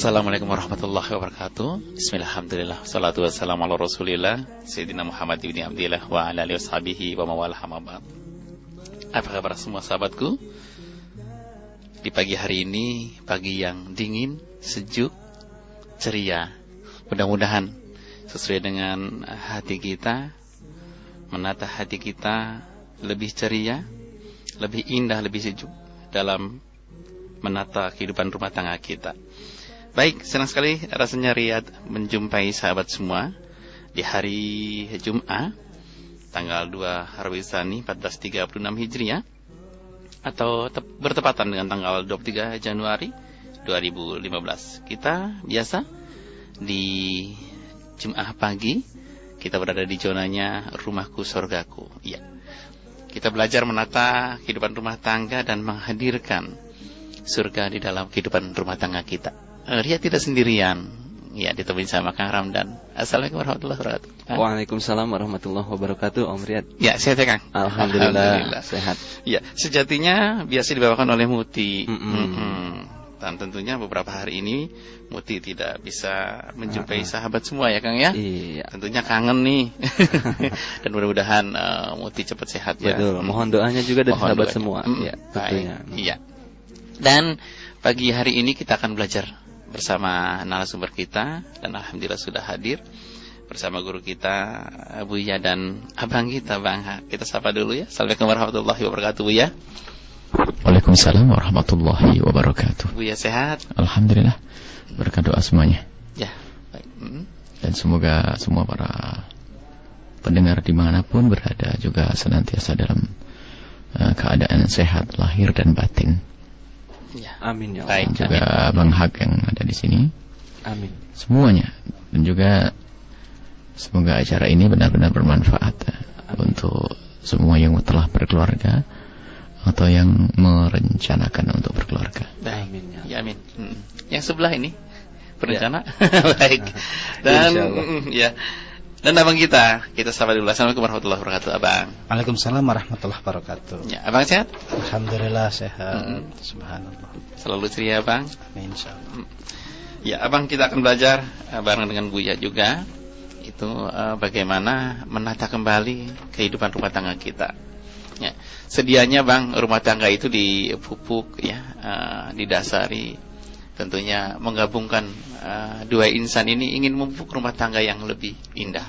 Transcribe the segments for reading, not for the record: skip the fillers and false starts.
Assalamualaikum warahmatullahi wabarakatuh. Bismillahirrahmanirrahim. Salatu wassalamu ala Rasulillah Sayyidina Muhammad ibn Abdillah wa ala alihi washabihi wa mawalah amabad. Apa kabar semua sahabatku? Di pagi hari ini, pagi yang dingin, sejuk, ceria. Mudah-mudahan sesuai dengan hati kita, menata hati kita lebih ceria, lebih indah, lebih sejuk dalam menata kehidupan rumah tangga kita. Baik, senang sekali rasanya Riyad menjumpai sahabat semua di hari Jumat tanggal 2 Rabiul Tsani 1436 Hijriah atau bertepatan dengan tanggal 23 Januari 2015. Kita biasa di Jumat pagi kita berada di zonanya Rumahku Sorgaku. Ya. Kita belajar menata kehidupan rumah tangga dan menghadirkan surga di dalam kehidupan rumah tangga kita. Ria tidak sendirian, ya, ditemani sama Kang Ramdan. Assalamualaikum warahmatullahi wabarakatuh. Waalaikumsalam warahmatullahi wabarakatuh, Om Riyad. Ya, sehat ya Kang? Alhamdulillah. Sehat. Ya, sejatinya biasa dibawakan oleh Muti. Dan tentunya beberapa hari ini Muti tidak bisa menjumpai sahabat semua ya Kang ya. Iya. Tentunya kangen nih. Dan mudah-mudahan Muti cepat sehat ya. Betul. Mohon doanya juga dari sahabat doanya semua. Ya, tentunya. Iya. Dan pagi hari ini kita akan belajar bersama narasumber kita, dan alhamdulillah sudah hadir bersama guru kita Buya dan abang kita Bang Ha. Kita sapa dulu ya. Assalamualaikum warahmatullahi wabarakatuh Buya. Waalaikumsalam warahmatullahi wabarakatuh. Buya sehat? Alhamdulillah. Berkat doa semuanya. Ya, baik. Dan semoga semua para pendengar dimanapun berada juga senantiasa dalam keadaan sehat lahir dan batin. Ya. Amin ya Allah. Baik, juga amin. Bang Hak yang ada di sini. Amin. Semuanya. Dan juga semoga acara ini benar-benar bermanfaat untuk semua yang telah berkeluarga atau yang merencanakan untuk berkeluarga. Baik. Amin ya. Ya, amin. Yang sebelah ini berencana. Baik. Dan ya. Dan abang kita sapa dulu. Assalamualaikum warahmatullahi wabarakatuh, Abang. Waalaikumsalam warahmatullahi wabarakatuh. Ya, Abang sehat? Alhamdulillah sehat. Subhanallah. Selalu ceria, Bang. Amin, insyaallah. Ya, Abang, kita akan belajar bareng dengan Buya juga. Itu bagaimana menata kembali kehidupan rumah tangga kita. Ya, sedianya Bang, rumah tangga itu dipupuk ya, didasari tentunya menggabungkan dua insan ini ingin memupuk rumah tangga yang lebih indah.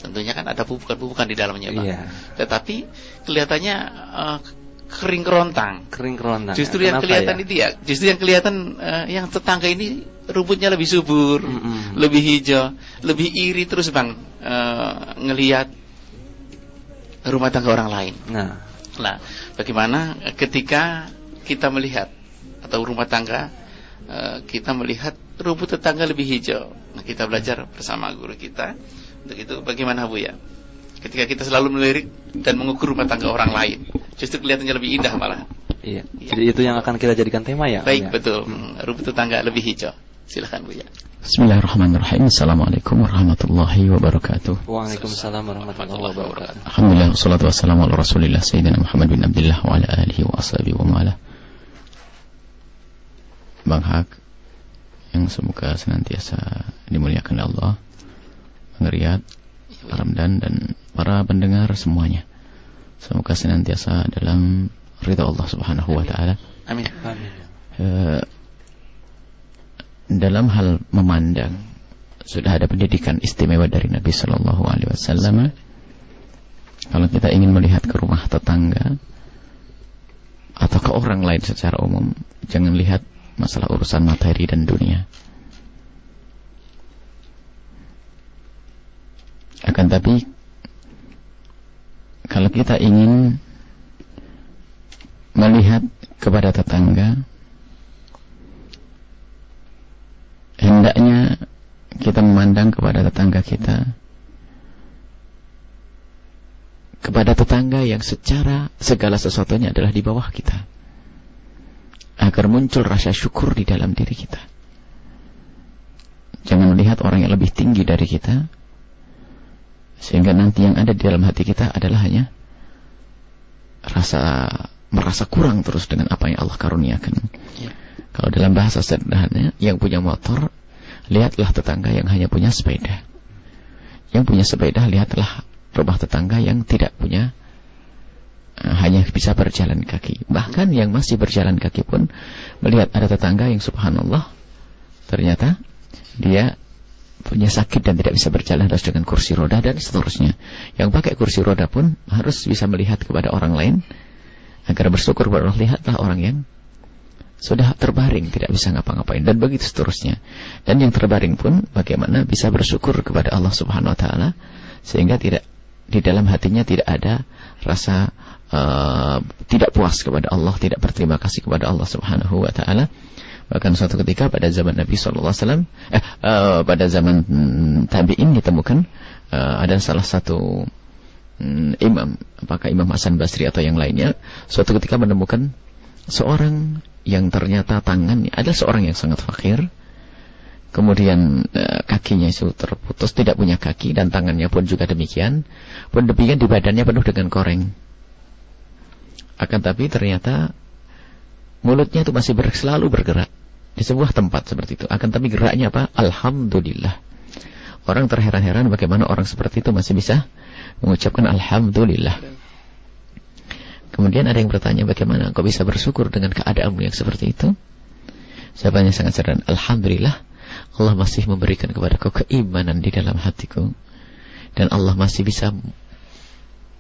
Tentunya kan ada pupukan-pupukan di dalamnya, Bang. Iya. Tetapi kelihatannya kering kerontang. Kering kerontang. Justru yang kelihatan itu ya, justru yang kelihatan yang tetangga ini rumputnya lebih subur, lebih hijau, lebih iri terus Bang ngelihat rumah tangga orang lain. Nah, bagaimana ketika kita melihat atau rumah tangga kita melihat rumput tetangga lebih hijau. Nah, kita belajar bersama guru kita. Untuk itu bagaimana Bu ya? Ketika kita selalu melirik dan mengukur rumah tangga orang lain, justru kelihatannya lebih indah malah. Iya. Jadi itu yang akan kita jadikan tema ya. Baik, ya? betul. Rumput tetangga lebih hijau. Silakan Bu ya. Bismillahirrahmanirrahim. Assalamualaikum warahmatullahi wabarakatuh. Waalaikumsalam warahmatullahi wabarakatuh. Alhamdulillah, wassalatu wassalamu ala Rasulillah Sayyidina Muhammad bin Abdillah wa ala alihi wa ashabihi wa ma'ala. Bang Hak yang semoga senantiasa dimuliakan Allah, Bang Riyad, Pak Ramdan, dan para pendengar semuanya, semoga senantiasa dalam ridha Allah Subhanahu wa ta'ala. Amin. Dalam hal memandang, sudah ada pendidikan istimewa dari Nabi Sallallahu Alaihi Wasallam. Kalau kita ingin melihat ke rumah tetangga atau ke orang lain secara umum, jangan lihat masalah urusan materi dan dunia. Akan tapi kalau kita ingin melihat kepada tetangga, hendaknya kita memandang kepada tetangga kita, kepada tetangga yang secara segala sesuatunya adalah di bawah kita, agar muncul rasa syukur di dalam diri kita. Jangan melihat orang yang lebih tinggi dari kita, sehingga nanti yang ada di dalam hati kita adalah hanya merasa kurang terus dengan apa yang Allah karuniakan. Kalau dalam bahasa sederhana, yang punya motor, lihatlah tetangga yang hanya punya sepeda. Yang punya sepeda, lihatlah rumah tetangga yang tidak punya, hanya bisa berjalan kaki. Bahkan yang masih berjalan kaki pun melihat ada tetangga yang subhanallah, ternyata dia punya sakit dan tidak bisa berjalan, harus dengan kursi roda dan seterusnya. Yang pakai kursi roda pun harus bisa melihat kepada orang lain agar bersyukur kepada Allah. Lihatlah orang yang sudah terbaring, tidak bisa ngapa-ngapain, dan begitu seterusnya. Dan yang terbaring pun bagaimana bisa bersyukur kepada Allah Subhanahu wa taala, sehingga tidak di dalam hatinya tidak ada rasa tidak puas kepada Allah, tidak berterima kasih kepada Allah Subhanahu wa taala. Bahkan suatu ketika pada zaman Nabi SAW, pada zaman tabi'in ditemukan ada salah satu imam, apakah Imam Hasan Basri atau yang lainnya, suatu ketika menemukan seorang yang ternyata tangannya adalah seorang yang sangat fakir, kemudian kakinya itu terputus, tidak punya kaki, dan tangannya pun juga demikian, di badannya penuh dengan koreng. Akan tapi ternyata mulutnya itu masih selalu bergerak di sebuah tempat seperti itu. Akan tapi geraknya apa? Alhamdulillah. Orang terheran-heran bagaimana orang seperti itu masih bisa mengucapkan Alhamdulillah. Kemudian ada yang bertanya, bagaimana engkau bisa bersyukur dengan keadaanmu yang seperti itu? Jawabannya sangat sederhana. Alhamdulillah, Allah masih memberikan kepadaku keimanan di dalam hatiku, dan Allah masih bisa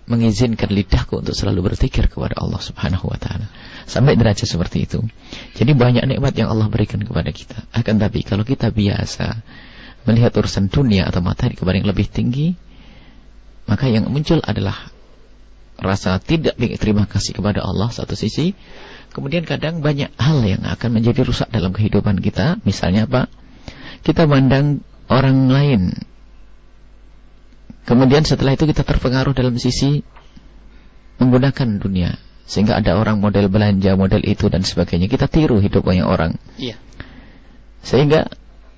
mengizinkan lidahku untuk selalu berzikir kepada Allah Subhanahu wa taala. Sampai derajat seperti itu. Jadi banyak nikmat yang Allah berikan kepada kita. Akan tapi kalau kita biasa melihat urusan dunia atau materi kepada yang lebih tinggi, maka yang muncul adalah rasa tidak terima kasih kepada Allah satu sisi. Kemudian kadang banyak hal yang akan menjadi rusak dalam kehidupan kita. Misalnya apa? Kita mandang orang lain, kemudian setelah itu kita terpengaruh dalam sisi menggunakan dunia, sehingga ada orang model belanja, model itu dan sebagainya, kita tiru hidupnya orang. Iya. Sehingga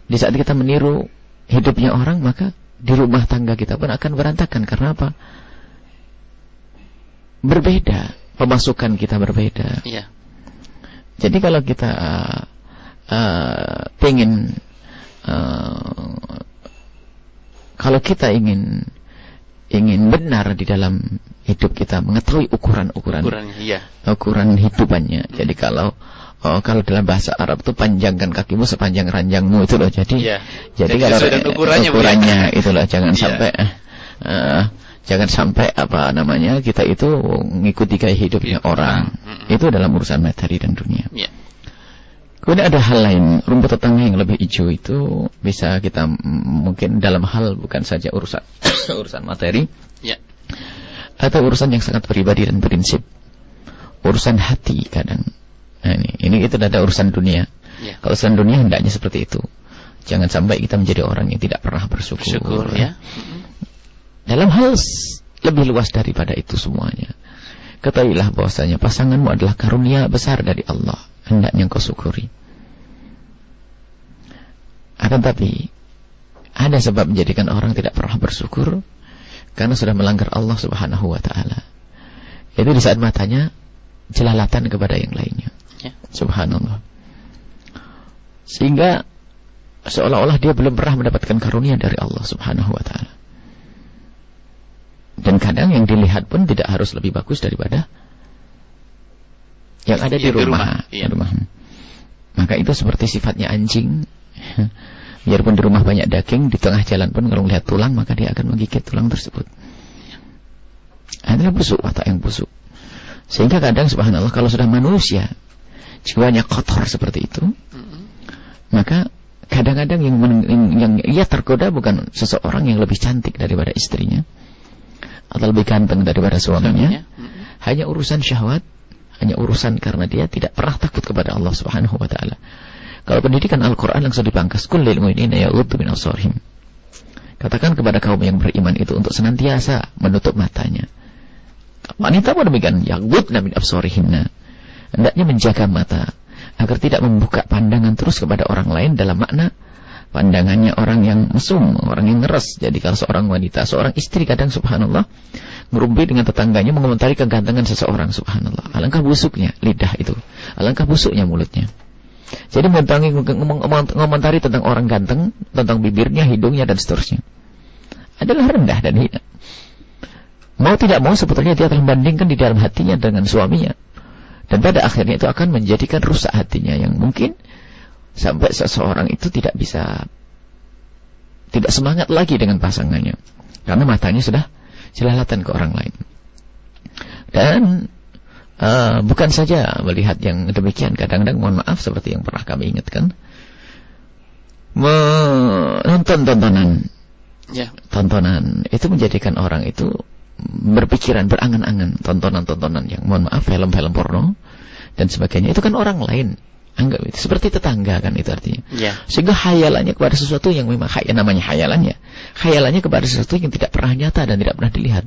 di saat kita meniru hidupnya orang, maka di rumah tangga kita pun akan berantakan. Karena apa? Berbeda, pemasukan kita berbeda. Iya. Jadi kalau kita kalau kita ingin benar di dalam hidup kita, mengetahui ukuran hidupannya. Jadi kalau dalam bahasa Arab itu panjangkan kakimu sepanjang ranjangmu, itu loh. Jadi kalau ukurannya itu loh, jangan sampai apa namanya kita itu mengikuti gaya hidupnya orang. Itu dalam urusan materi dan dunia. Kemudian ada hal lain, rumput tetangga yang lebih hijau itu bisa kita mungkin dalam hal bukan saja urusan materi, atau urusan yang sangat pribadi dan prinsip, urusan hati kadang. Nah, ini itu ada urusan dunia. Kalau urusan dunia hendaknya seperti itu. Jangan sampai kita menjadi orang yang tidak pernah bersyukur. Dalam hal lebih luas daripada itu semuanya, ketahuilah bahwasanya pasanganmu adalah karunia besar dari Allah, hendaknya engkau syukuri. Akan tapi ada sebab menjadikan orang tidak pernah bersyukur, karena sudah melanggar Allah Subhanahu wa taala. Itu di saat matanya jelalatan kepada yang lainnya. Subhanallah. Sehingga seolah-olah dia belum pernah mendapatkan karunia dari Allah Subhanahu wa taala. Dan kadang yang dilihat pun tidak harus lebih bagus daripada yang ada di rumah. Maka itu seperti sifatnya anjing. Biarpun di rumah banyak daging, di tengah jalan pun kalau melihat tulang, maka dia akan menggigit tulang tersebut. Adalah busuk, watak yang busuk. Sehingga kadang subhanallah, kalau sudah manusia jiwanya kotor seperti itu, maka kadang-kadang yang ia tergoda bukan seseorang yang lebih cantik daripada istrinya atau lebih ganteng daripada suaminya, hanya urusan syahwat, hanya urusan karena dia tidak pernah takut kepada Allah Subhanahu wa taala. Kalau pendidikan Al-Quran langsung dipangkas, qul lil mu'minina yaghuddu min absarihim. Katakan kepada kaum yang beriman itu untuk senantiasa menutup matanya. Wanita pun demikian, yaghuddna min absarihinna. Hendaknya menjaga mata agar tidak membuka pandangan terus kepada orang lain, dalam makna pandangannya orang yang mesum, orang yang ngeres. Jadi kalau seorang wanita, seorang istri kadang subhanallah ngerumpi dengan tetangganya mengomentari kegantengan seseorang, subhanallah. Alangkah busuknya lidah itu, alangkah busuknya mulutnya. Jadi ngomentari tentang orang ganteng, tentang bibirnya, hidungnya, dan seterusnya, adalah rendah dan hina. Mau tidak mau sebetulnya dia telah membandingkan di dalam hatinya dengan suaminya. Dan pada akhirnya itu akan menjadikan rusak hatinya, yang mungkin sampai seseorang itu tidak semangat lagi dengan pasangannya. Karena matanya sudah jelalatan ke orang lain. Dan bukan saja melihat yang demikian, kadang-kadang mohon maaf seperti yang pernah kami ingatkan, menonton tontonan itu menjadikan orang itu berpikiran, berangan-angan tontonan-tontonan yang mohon maaf film-film porno dan sebagainya. Itu kan orang lain anggap itu seperti tetangga kan, itu artinya. Sehingga khayalannya kepada sesuatu yang memang namanya khayalannya kepada sesuatu yang tidak pernah nyata dan tidak pernah dilihat.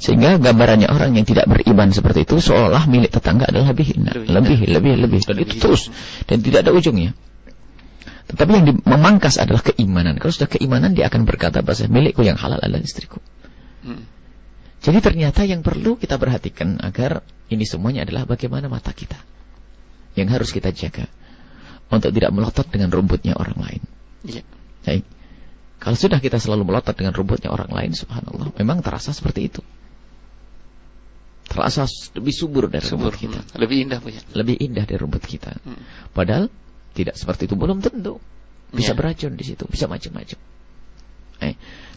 Sehingga gambarannya orang yang tidak beriman seperti itu seolah milik tetangga adalah lebih dan itu terus dan tidak ada ujungnya. Tetapi yang memangkas adalah keimanan. Kalau sudah keimanan, dia akan berkata bahwa milikku yang halal adalah istriku. Jadi ternyata yang perlu kita perhatikan agar ini semuanya adalah bagaimana mata kita yang harus kita jaga untuk tidak melotot dengan rumputnya orang lain. Baik. Kalau sudah kita selalu melotot dengan rumputnya orang lain, subhanallah, memang terasa seperti itu. Terasa lebih subur dari rumput kita. Lebih indah, Buya. Lebih indah dari rumput kita. Padahal tidak seperti itu, belum tentu. Bisa beracun di situ, bisa macam-macam.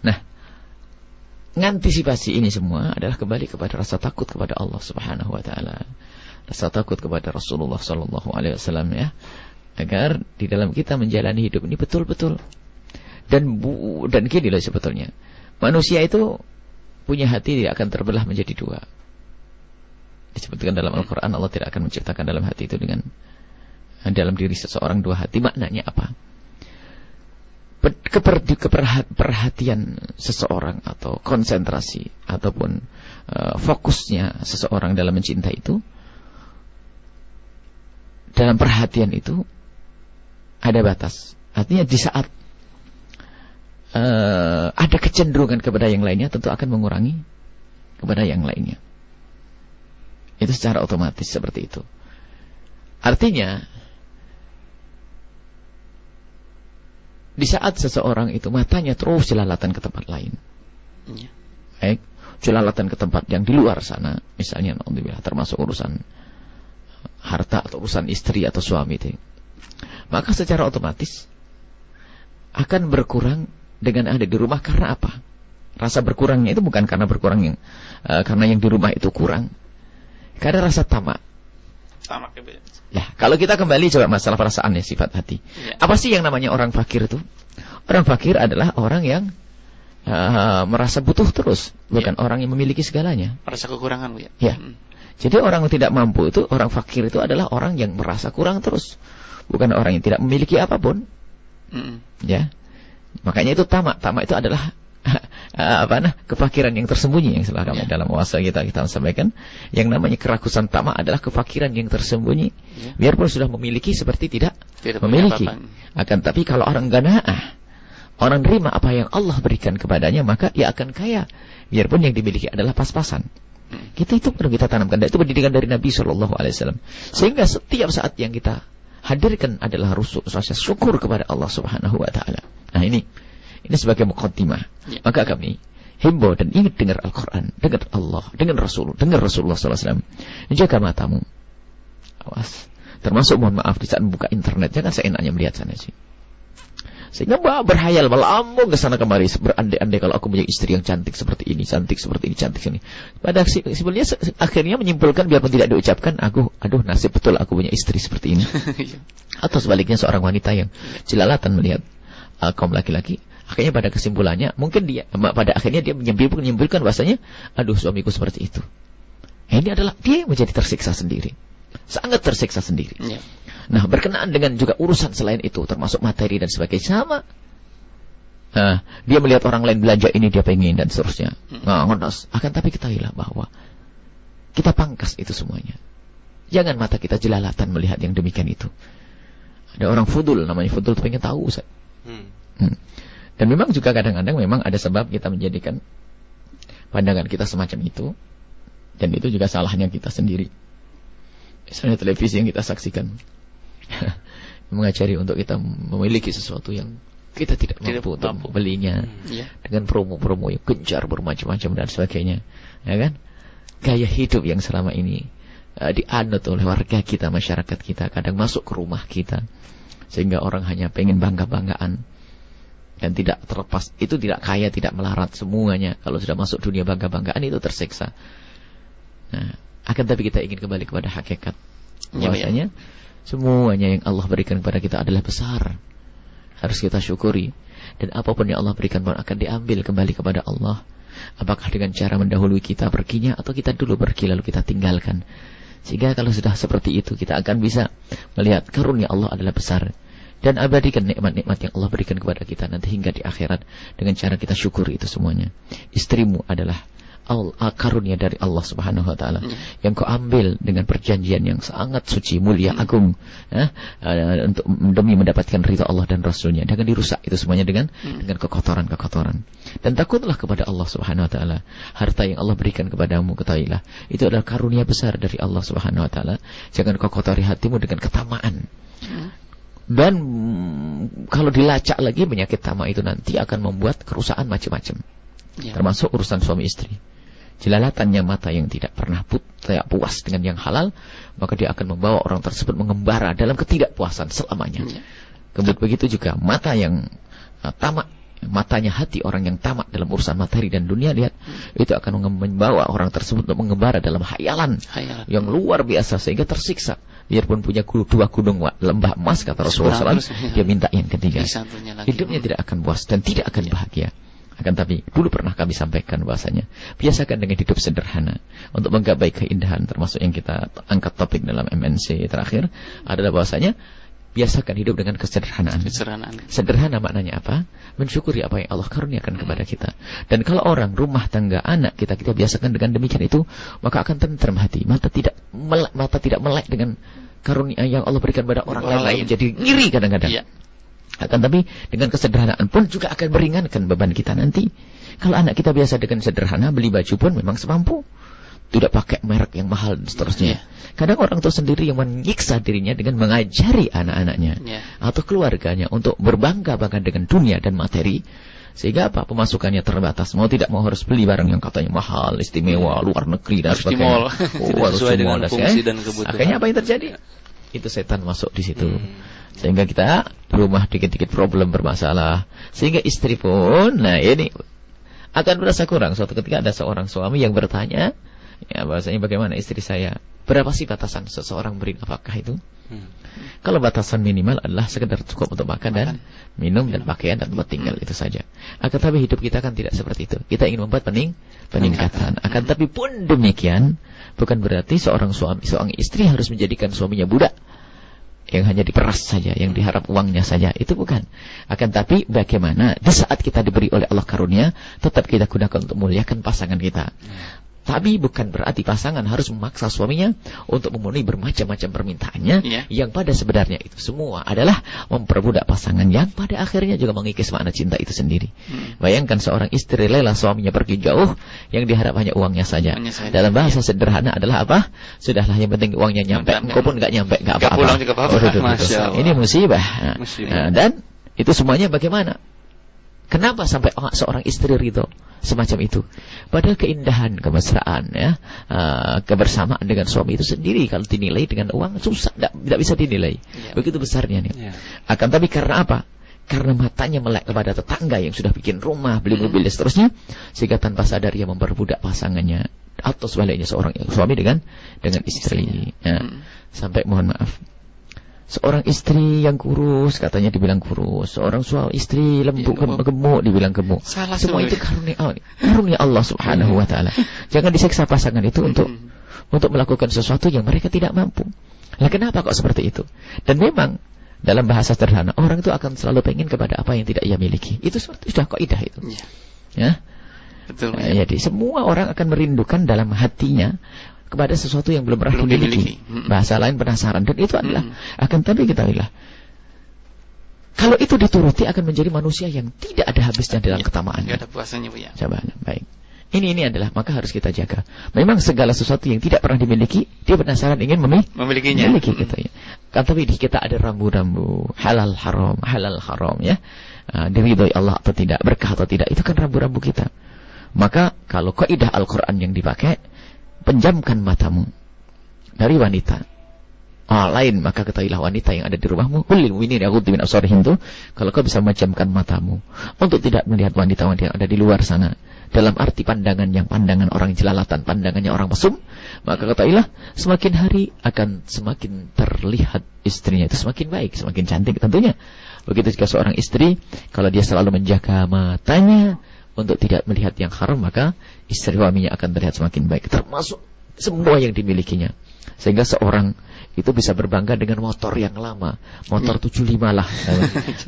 Nah, mengantisipasi ini semua adalah kembali kepada rasa takut kepada Allah Subhanahu wa taala. Rasa takut kepada Rasulullah sallallahu alaihi wasallam, ya. Agar di dalam kita menjalani hidup ini betul-betul. Dan gini loh sebetulnya. Manusia itu punya hati tidak akan terbelah menjadi dua. Disebutkan dalam Al-Qur'an, Allah tidak akan menciptakan dalam hati itu dalam diri seseorang dua hati. Maknanya apa? Perhatian seseorang atau konsentrasi ataupun fokusnya seseorang dalam mencinta itu, dalam perhatian itu ada batas. Artinya di saat ada kecenderungan kepada yang lainnya, tentu akan mengurangi kepada yang lainnya. Itu secara otomatis seperti itu. Artinya di saat seseorang itu matanya terus jelalatan ke tempat lain, baik jelalatan ke tempat yang di luar sana, misalnya naudzubillah, termasuk urusan harta atau urusan istri atau suami itu, maka secara otomatis akan berkurang dengan ada di rumah. Karena apa? Rasa berkurangnya itu bukan karena berkurang karena yang di rumah itu kurang, karena rasa tamak. Ya, kalau kita kembali coba masalah perasaan, ya, sifat hati. Apa sih yang namanya orang fakir itu? Orang fakir adalah orang yang merasa butuh terus, bukan orang yang memiliki segalanya. Merasa kekurangan, Bu, ya. Ya. Jadi orang yang tidak mampu itu, orang fakir itu adalah orang yang merasa kurang terus, bukan orang yang tidak memiliki apapun. Ya. Makanya itu tamak. Tamak itu adalah kefakiran yang tersembunyi, yang setelah kami dalam wasa kita sampaikan, yang namanya kerakusan tamak adalah kefakiran yang tersembunyi. Biarpun sudah memiliki seperti tidak memiliki. Akan tapi kalau orang qanaah, orang terima apa yang Allah berikan kepadanya, maka ia akan kaya, biarpun yang dimiliki adalah pas-pasan. Itu perlu kita tanamkan, dan itu pendidikan dari Nabi SAW. Sehingga setiap saat yang kita hadirkan adalah rasa syukur kepada Allah Subhanahu wa taala. Nah, ini sebagai muqaddimah. Maka kami himbau dan ingat dengar Al-Quran, dengar Allah, dengar Rasulullah SAW. Jaga matamu. Awas. Termasuk mohon maaf di saat membuka internet, jangan seenaknya melihat sana sih. Sehingga berhayal, melambung ke sana kemari, berandai-andai kalau aku punya istri yang cantik seperti ini, cantik seperti ini, cantik ini. Pada sebenarnya akhirnya menyimpulkan, biarpun tidak diucapkan, aduh nasib betul aku punya istri seperti ini. Atau sebaliknya seorang wanita yang jelalatan melihat kaum laki-laki, akhirnya pada kesimpulannya mungkin pada akhirnya dia menyimpulkan bahasanya, aduh suamiku seperti itu. Ini adalah dia menjadi tersiksa sendiri, sangat tersiksa sendiri. Nah, berkenaan dengan juga urusan selain itu, termasuk materi dan sebagainya, sama. Nah, dia melihat orang lain belanja ini, dia pengen dan seterusnya. Ngonos. Akan tapi ketahuilah bahwa kita pangkas itu semuanya. Jangan mata kita jelalatan melihat yang demikian itu. Ada orang fudul, namanya fudul, pengen tahu, Ustaz. Dan memang juga kadang-kadang memang ada sebab kita menjadikan pandangan kita semacam itu, dan itu juga salahnya kita sendiri. Misalnya televisi yang kita saksikan, mengajari untuk kita memiliki sesuatu yang kita tidak mampu untuk belinya, dengan promo-promo yang gencar bermacam-macam dan sebagainya, ya kan? Gaya hidup yang selama ini dianut oleh warga kita, masyarakat kita, kadang masuk ke rumah kita, sehingga orang hanya pengen bangga-banggaan dan tidak terlepas. Itu tidak kaya, tidak melarat semuanya. Kalau sudah masuk dunia bangga-banggaan itu tersiksa. Nah, akan tapi kita ingin kembali kepada hakikat. Bahwasanya semuanya yang Allah berikan kepada kita adalah besar. Harus kita syukuri. Dan apapun yang Allah berikan pun akan diambil kembali kepada Allah. Apakah dengan cara mendahului kita perginya, atau kita dulu pergi lalu kita tinggalkan. Sehingga kalau sudah seperti itu, kita akan bisa melihat karunia Allah adalah besar. Dan abadikan nikmat-nikmat yang Allah berikan kepada kita nanti hingga di akhirat dengan cara kita syukuri itu semuanya. Istrimu adalah karunia dari Allah Subhanahu wa taala yang kau ambil dengan perjanjian yang sangat suci, mulia, agung, untuk demi mendapatkan ridha Allah dan Rasulnya. Jangan dirusak itu semuanya dengan kekotoran-kekotoran. Dan takutlah kepada Allah Subhanahu wa taala. Harta yang Allah berikan kepadamu, ketahuilah itu adalah karunia besar dari Allah Subhanahu wa taala. Jangan kau kotori hatimu dengan ketamaan. Dan kalau dilacak lagi, penyakit tamak itu nanti akan membuat kerusakan macam-macam. Termasuk urusan suami istri. Jelalatannya mata yang tidak pernah puas dengan yang halal, maka dia akan membawa orang tersebut mengembara dalam ketidakpuasan selamanya. Kemudian begitu juga mata yang tamak, matanya hati orang yang tamak dalam urusan materi dan dunia, lihat, itu akan membawa orang tersebut untuk mengembara dalam hayalan yang luar biasa sehingga tersiksa. Biarpun punya 2 gunung lembah emas, kata Rasulullah SAW, dia minta yang ketiga. Hidupnya tidak akan puas dan tidak akan bahagia. Akan tapi dulu pernah kami sampaikan bahasanya, biasakan dengan hidup sederhana untuk menggapai keindahan. Termasuk yang kita angkat topik dalam MNC terakhir adalah bahasanya biasakan hidup dengan kesederhanaan. Sederhana maknanya apa? Mensyukuri apa yang Allah karuniakan kepada kita. Dan kalau orang, rumah tangga, anak kita biasakan dengan demikian itu, maka akan tenteram hati. Mata tidak melek dengan karunia yang Allah berikan pada orang lain. Jadi ngiri kadang-kadang. Akan tapi dengan kesederhanaan pun juga akan meringankan beban kita nanti. Kalau anak kita biasa dengan sederhana, beli baju pun memang semampu, tidak pakai merek yang mahal dan seterusnya. Kadang orang tua sendiri yang menyiksa dirinya dengan mengajari anak-anaknya atau keluarganya untuk berbangga-bangga dengan dunia dan materi, sehingga apa? Pemasukannya terbatas. Mau tidak mau harus beli barang yang katanya mahal, istimewa, luar negeri dan sebagainya. Harus sesuai dengan fungsi dan kebutuhan. Akhirnya apa yang terjadi? Itu setan masuk di situ. Sehingga kita rumah dikit-dikit problem bermasalah. Sehingga istri pun, nah ini akan merasa kurang. Suatu ketika ada seorang suami yang bertanya, ya bahasanya bagaimana istri saya? Berapa sih batasan seseorang beri nafkah itu? Kalau batasan minimal adalah sekedar cukup untuk makan dan minum dan pakaian dan tempat tinggal, itu saja. Akan tapi hidup kita kan tidak seperti itu. Kita ingin membuat peningkatan. Akan tapi pun demikian, bukan berarti seorang istri harus menjadikan suaminya budak yang hanya diperas saja, yang diharap uangnya saja. Itu bukan. Akan tapi bagaimana di saat kita diberi oleh Allah karunia, tetap kita gunakan untuk muliakan pasangan kita. Tapi bukan berarti pasangan harus memaksa suaminya untuk memenuhi bermacam-macam permintaannya, yang pada sebenarnya itu semua adalah memperbudak pasangan, yang pada akhirnya juga mengikis makna cinta itu sendiri. Bayangkan seorang istri rela suaminya pergi jauh, yang diharap hanya uangnya saja. Dalam bahasa sederhana adalah apa? Sudahlah, yang penting uangnya nyampe. Engkau pun nggak nyampe, nggak apa-apa. Ini musibah. Dan itu semuanya bagaimana? Kenapa sampai seorang istri ridho semacam itu? Padahal keindahan, kemesraan, kebersamaan dengan suami itu sendiri kalau dinilai dengan uang susah, tidak bisa dinilai. Begitu besarnya nih. Akan tapi karena apa? Karena matanya melek kepada tetangga yang sudah bikin rumah, beli mobil dan seterusnya, sehingga tanpa sadar ia memperbudak pasangannya, atau sebaliknya seorang suami dengan istri. Sampai mohon maaf, seorang istri yang kurus katanya dibilang kurus, seorang suami istri lembut gemuk dibilang gemuk. Semua itu karunia Allah Subhanahu wa taala. Jangan disiksa pasangan itu untuk melakukan sesuatu yang mereka tidak mampu. Lah kenapa kok seperti itu? Dan memang dalam bahasa sederhana, orang itu akan selalu pengen kepada apa yang tidak ia miliki. Itu sudah kaidah itu. Betul. Jadi semua orang akan merindukan dalam hatinya kepada sesuatu yang belum pernah dimiliki. Bahasa lain penasaran. Dan itu adalah akan tapi kita bilang, kalau itu dituruti akan menjadi manusia yang tidak ada habisnya dalam ketamaannya. Tidak ada puasanya, Bu ya. Coba, baik. Ini adalah, maka harus kita jaga. Memang segala sesuatu yang tidak pernah dimiliki, dia penasaran ingin memilikinya. Memiliki gitu ya. Kan tapi di kita ada rambu-rambu halal haram ya. Diridhoi Allah atau tidak, berkah atau tidak, itu kan rambu-rambu kita. Maka kalau kaidah Al-Qur'an yang dipakai, penjamkan matamu dari wanita lain, maka ketahuilah wanita yang ada di rumahmu, kullil mu'minin yaghuddu min absarihim, tuh kalau kau bisa memejamkan matamu untuk tidak melihat wanita-wanita yang ada di luar sana, dalam arti pandangan orang jelalatan, pandangannya orang mesum, maka ketahuilah semakin hari akan semakin terlihat istrinya itu semakin baik, semakin cantik tentunya. Begitu juga seorang istri, kalau dia selalu menjaga matanya untuk tidak melihat yang haram, maka istri suaminya akan terlihat semakin baik, termasuk semua yang dimilikinya. Sehingga seorang itu bisa berbangga dengan motor yang lama, motor 75 lah,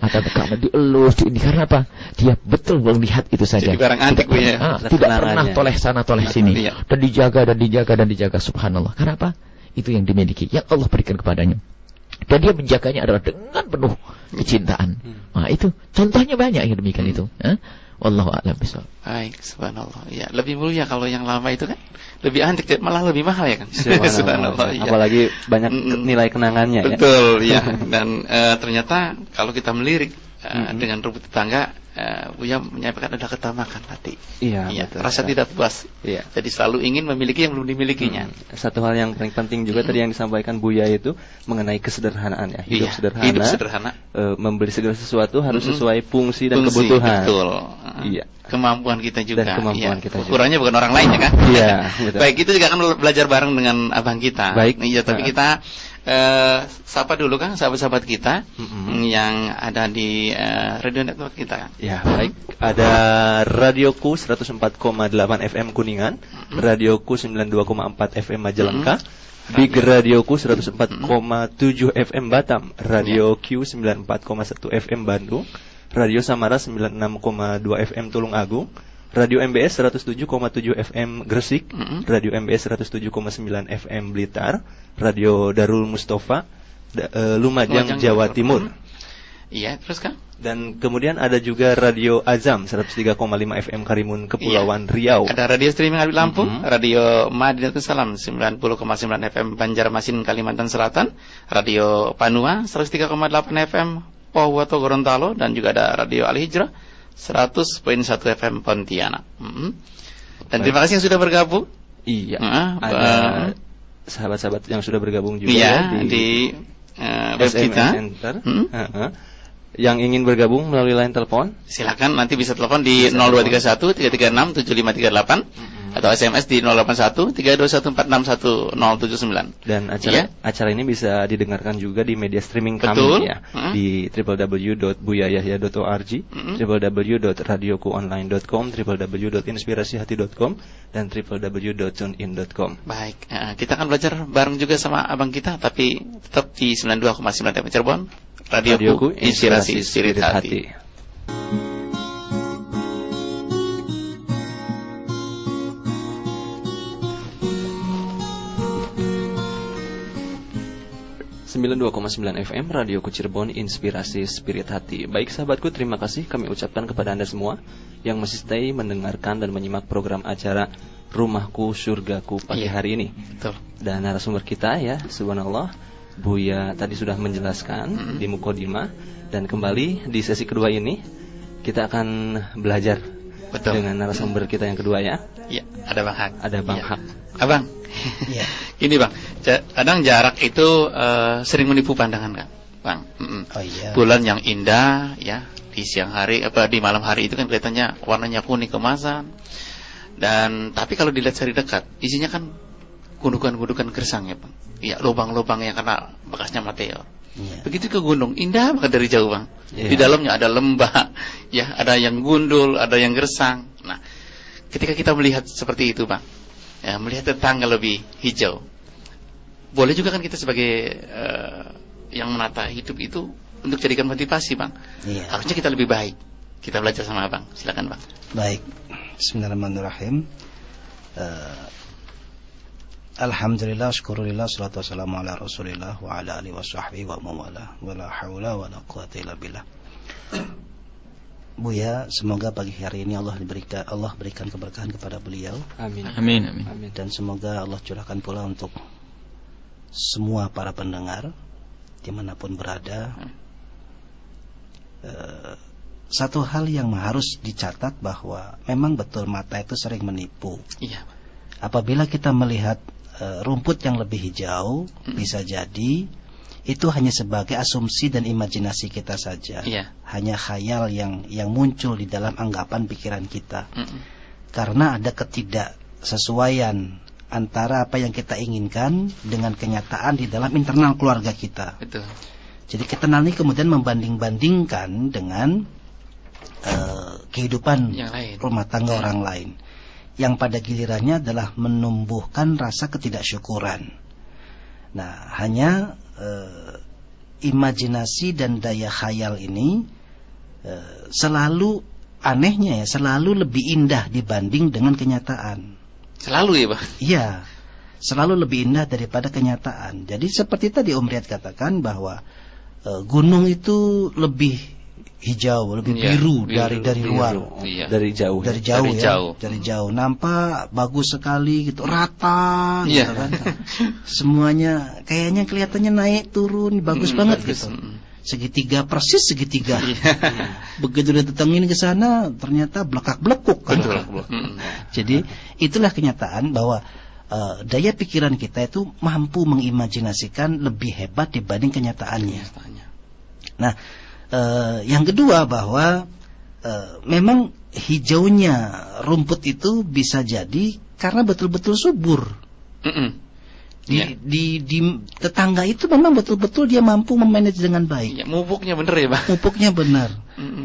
atau karena dielus, ini karena apa? Dia betul melihat itu saja. Jadi barang antik tidak pernah toleh sana toleh sini, dan dijaga, subhanallah. Karena apa? Itu yang dimiliki, yang Allah berikan kepadanya, dan dia menjaganya adalah dengan penuh kecintaan. Nah itu contohnya banyak yang demikian itu. Wallahu a'lam bishawab. Baik, subhanallah. Ya, lebih mulia kalau yang lama itu kan lebih antik, malah lebih mahal ya kan. Subhanallah. Ya. Apalagi banyak nilai kenangannya. Betul, ya. Dan ternyata kalau kita melirik dengan rumput tetangga, Buya menyampaikan ada ketamakan hati. Iya, betul. Rasa tidak puas. Iya. Jadi selalu ingin memiliki yang belum dimilikinya. Satu hal yang paling penting juga tadi yang disampaikan Buya itu mengenai kesederhanaan ya. Hidup sederhana. Membeli segala sesuatu harus sesuai fungsi dan kebutuhan. Betul. Iya. Kemampuan kita juga. Dan kemampuan kita juga. Ukurannya bukan orang lain ya kan? Iya, betul. Baik, itu juga akan belajar bareng dengan abang kita. Baik. Iya, tapi kita sapa dulu kan sahabat-sahabat kita yang ada di radio network kita. Ya, baik. Ada Radioku 104,8 FM Kuningan, Radioku 92,4 FM Majalengka, Big Radioku 104,7 FM Batam, Radio Q 94,1 FM Bandung, Radio Samara 96,2 FM Tulungagung, Radio MBS 107,7 FM Gresik, Radio MBS 107,9 FM Blitar, Radio Darul Mustafa Lumajang, Jawa Timur. Iya, terus kan? Dan kemudian ada juga Radio Azam 103,5 FM Karimun Kepulauan Riau. Ada radio streaming di Lampung, Radio Madinatul Salam 90,9 FM Banjarmasin Kalimantan Selatan, Radio Panua 103,8 FM Pohuwato Gorontalo, dan juga ada Radio Al Hijrah 100.1 FM Pontianak. Dan terima kasih yang sudah bergabung. Iya. Ada sahabat-sahabat yang sudah bergabung juga di web kita. Yang ingin bergabung melalui line telepon, silakan nanti bisa telepon di 0231 336 7538 atau SMS di 081 321 461 079. Dan acara ini bisa didengarkan juga di media streaming kami ya, di www.buyayahya.org, www.radiokuonline.com, www.inspirasihati.com, dan www.tunein.com. Baik, kita akan belajar bareng juga sama abang kita, tapi tetap di 92,9 FM Cirebon. Radioku Inspirasi Spirit Hati. FM Radioku Cirebon Inspirasi Spirit Hati. Baik sahabatku, terima kasih kami ucapkan kepada Anda semua yang masih stay mendengarkan dan menyimak program acara Rumahku Surgaku pagi hari ini. Betul. Dan narasumber kita ya, subhanallah, Buya tadi sudah menjelaskan di Mukodimah, dan kembali di sesi kedua ini kita akan belajar dengan narasumber kita yang kedua ya. Iya, ada Bang Hak. Ada Bang Hak. Abang. Iya. Gini Bang, kadang jarak itu sering menipu pandangan kan, Bang. Oh iya. Bulan yang indah ya di siang hari di malam hari itu kan kelihatannya warnanya kuning kemasan. Dan tapi kalau dilihat dari dekat, isinya kan gundukan-gundukan gersang ya Bang. Iya, lubang-lubang yang kena bekasnya meteor. Yeah. Begitu ke gunung, indah banget dari jauh Bang. Yeah. Di dalamnya ada lembah, ya, ada yang gundul, ada yang gersang. Nah, ketika kita melihat seperti itu Bang, ya, melihat tetangga lebih hijau, boleh juga kan kita sebagai yang menata hidup itu untuk jadikan motivasi Bang. Yeah. Harusnya kita lebih baik. Kita belajar sama Abang. Silakan Bang. Baik. Bismillahirrahmanirrahim. Alhamdulillah, syukurillah, salatu wassalamu ala rasulillah wa ala alihi wa sahbihi wa mawala wa la hawla wa la quwata illa billah. Buya, semoga pagi hari ini Allah berikan keberkahan kepada beliau. Amin. Amin, amin. Amin. Dan semoga Allah curahkan pula untuk semua para pendengar dimanapun berada. Satu hal yang harus dicatat bahwa memang betul mata itu sering menipu. Iya. Apabila kita melihat rumput yang lebih hijau, bisa jadi itu hanya sebagai asumsi dan imajinasi kita saja. Iya. Hanya khayal yang muncul di dalam anggapan pikiran kita. Karena ada ketidaksesuaian antara apa yang kita inginkan dengan kenyataan di dalam internal keluarga kita. Betul. Jadi kita nanti kemudian membanding-bandingkan dengan kehidupan Yang lain. rumah tangga orang lain, yang pada gilirannya adalah menumbuhkan rasa ketidaksyukuran. Nah, hanya imajinasi dan daya khayal ini selalu anehnya ya, selalu lebih indah dibanding dengan kenyataan. Selalu ya, Pak? Iya, selalu lebih indah daripada kenyataan. Jadi seperti tadi Om Riyad katakan bahwa gunung itu lebih hijau, lebih biru dari luar. Iya. Dari jauh. Dari jauh Dari ya, jauh. dari jauh nampak bagus sekali gitu, rata Iya. gitu kan. Semuanya kayaknya kelihatannya naik turun bagus banget bagus. gitu. Segitiga persis segitiga. Begitu dia datangin ke sana ternyata blekak-blekuk kan. Jadi itulah kenyataan bahwa daya pikiran kita itu mampu mengimajinasikan lebih hebat dibanding kenyataannya. Nah, yang kedua bahwa memang hijaunya rumput itu bisa jadi karena betul-betul subur. Di tetangga itu memang betul-betul dia mampu memanage dengan baik. Iya, mupuknya bener ya, Pak? Pupuknya benar.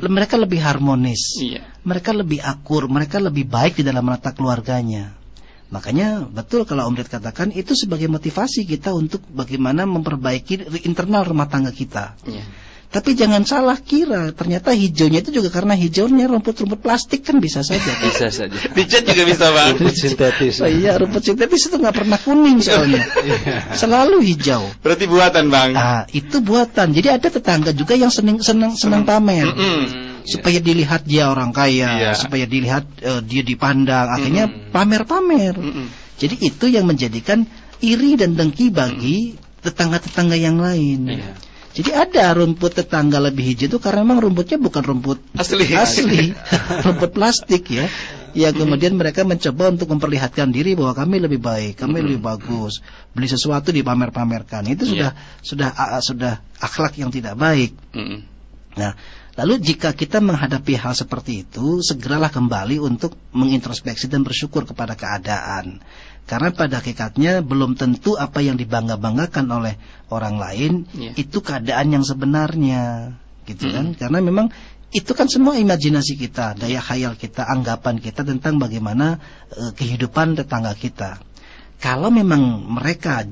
Mereka lebih harmonis. Iya. Mereka lebih akur, mereka lebih baik di dalam menata keluarganya. Makanya betul kalau Om Riyad katakan itu sebagai motivasi kita untuk bagaimana memperbaiki internal rumah tangga kita. Iya. Tapi jangan salah kira, ternyata hijaunya itu juga karena hijaunya rumput-rumput plastik kan bisa saja. Bisa saja. Dicat juga bisa, Bang. Rumput sintetis. Oh iya, rumput sintetis itu nggak pernah kuning soalnya, selalu hijau. Berarti buatan, Bang. Ah, itu buatan. Jadi ada tetangga juga yang senang pamer. Supaya dilihat dia orang kaya, Iya. supaya dilihat dia dipandang, akhirnya pamer-pamer. Jadi itu yang menjadikan iri dan dengki bagi tetangga-tetangga yang lain. Iya. Jadi ada rumput tetangga lebih hijau itu karena memang rumputnya bukan rumput asli. Rumput plastik ya. Ya kemudian mereka mencoba untuk memperlihatkan diri bahwa kami lebih baik, kami lebih bagus. Beli sesuatu dipamer-pamerkan. Itu sudah akhlak yang tidak baik. Nah, lalu jika kita menghadapi hal seperti itu, segeralah kembali untuk mengintrospeksi dan bersyukur kepada keadaan. Karena pada hakikatnya belum tentu apa yang dibangga-banggakan oleh orang lain itu keadaan yang sebenarnya, gitu kan? Karena memang itu kan semua imajinasi kita, daya khayal kita, anggapan kita tentang bagaimana kehidupan tetangga kita. Kalau memang mereka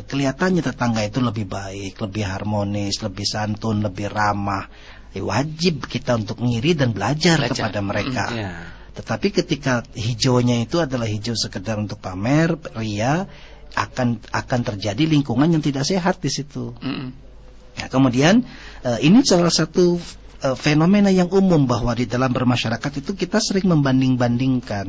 kelihatannya tetangga itu lebih baik, lebih harmonis, lebih santun, lebih ramah, wajib kita untuk ngiri dan belajar kepada mereka. Tetapi ketika hijaunya itu adalah hijau sekedar untuk pamer, ria, akan terjadi lingkungan yang tidak sehat di situ. Nah, kemudian ini salah satu fenomena yang umum bahwa di dalam bermasyarakat itu kita sering membanding-bandingkan.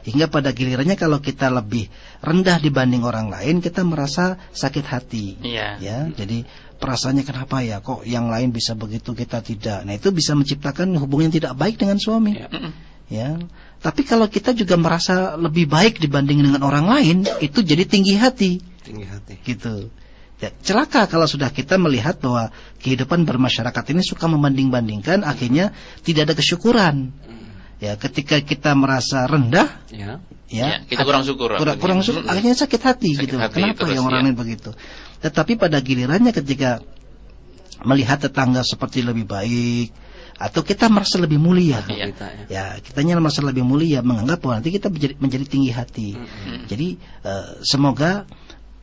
Hingga pada gilirannya kalau kita lebih rendah dibanding orang lain, kita merasa sakit hati. Ya, jadi perasaannya kenapa ya kok yang lain bisa begitu kita tidak. Nah, itu bisa menciptakan hubungan yang tidak baik dengan suami. Ya, tapi kalau kita juga merasa lebih baik dibanding dengan orang lain, itu jadi tinggi hati. Gitu. Ya, celaka kalau sudah kita melihat bahwa kehidupan bermasyarakat ini suka membanding-bandingkan, akhirnya tidak ada kesyukuran. Ya, ketika kita merasa rendah, kita kurang syukur. Kurang syukur, akhirnya sakit hati gitu. Kenapa yang orang lain begitu? Tetapi pada gilirannya ketika melihat tetangga seperti lebih baik, atau kita merasa lebih mulia, kitanya merasa lebih mulia, menganggap bahwa nanti kita menjadi tinggi hati. Jadi semoga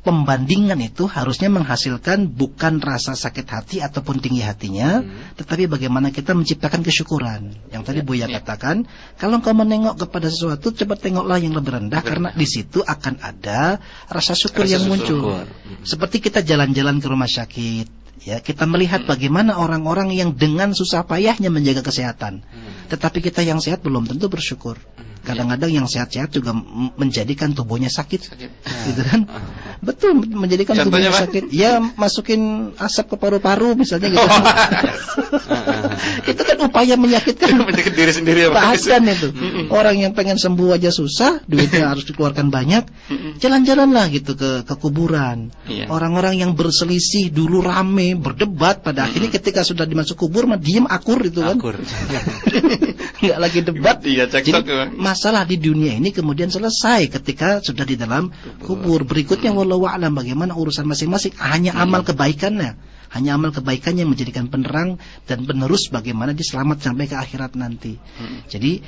pembandingan itu harusnya menghasilkan bukan rasa sakit hati ataupun tinggi hatinya, tetapi bagaimana kita menciptakan kesyukuran. Yang tadi Buya katakan, kalau kau menengok kepada sesuatu, coba tengoklah yang lebih rendah, karena di situ akan ada rasa syukur yang muncul. Seperti kita jalan-jalan ke rumah sakit, Ya, kita melihat bagaimana orang-orang yang dengan susah payahnya menjaga kesehatan. Tetapi kita yang sehat belum tentu bersyukur. Kadang-kadang yang sehat-sehat juga menjadikan tubuhnya sakit. Gitu kan? Betul, menjadikan tubuhnya sakit. Ya, masukin asap ke paru-paru misalnya gitu. Itu kan upaya menyakitkan diri sendiri. Bahkan itu. Orang yang pengen sembuh aja susah, duitnya harus dikeluarkan banyak. Jalan-jalanlah gitu ke kuburan. Orang-orang yang berselisih dulu rame, berdebat, pada akhirnya ketika sudah dimasuk kubur mah diem akur itu kan. Nggak lagi debat. Jadi masalah di dunia ini kemudian selesai ketika sudah di dalam kubur. Berikutnya wallahu a'lam bagaimana urusan masing-masing, hanya amal kebaikannya. Hanya amal kebaikannya yang menjadikan penerang dan penerus bagaimana dia selamat sampai ke akhirat nanti. Jadi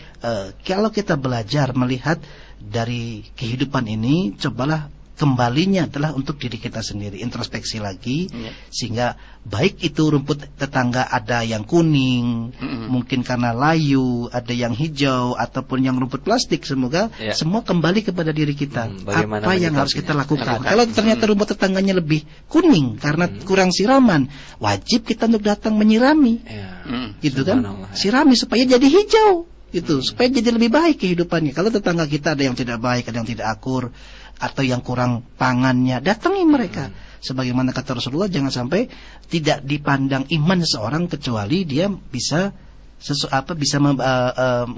kalau kita belajar melihat dari kehidupan ini, cobalah kembalinya adalah untuk diri kita sendiri, introspeksi lagi, sehingga baik itu rumput tetangga ada yang kuning, mungkin karena layu, ada yang hijau, ataupun yang rumput plastik, semoga semua kembali kepada diri kita. Apa yang harus kita lakukan? Kalau ternyata rumput tetangganya lebih kuning karena kurang siraman, wajib kita untuk datang menyirami, gitu kan? Sirami supaya jadi hijau, gitu, supaya jadi lebih baik kehidupannya. Kalau tetangga kita ada yang tidak baik, ada yang tidak akur, atau yang kurang pangannya, datangi mereka. Sebagaimana kata Rasulullah, jangan sampai tidak dipandang iman seseorang kecuali dia bisa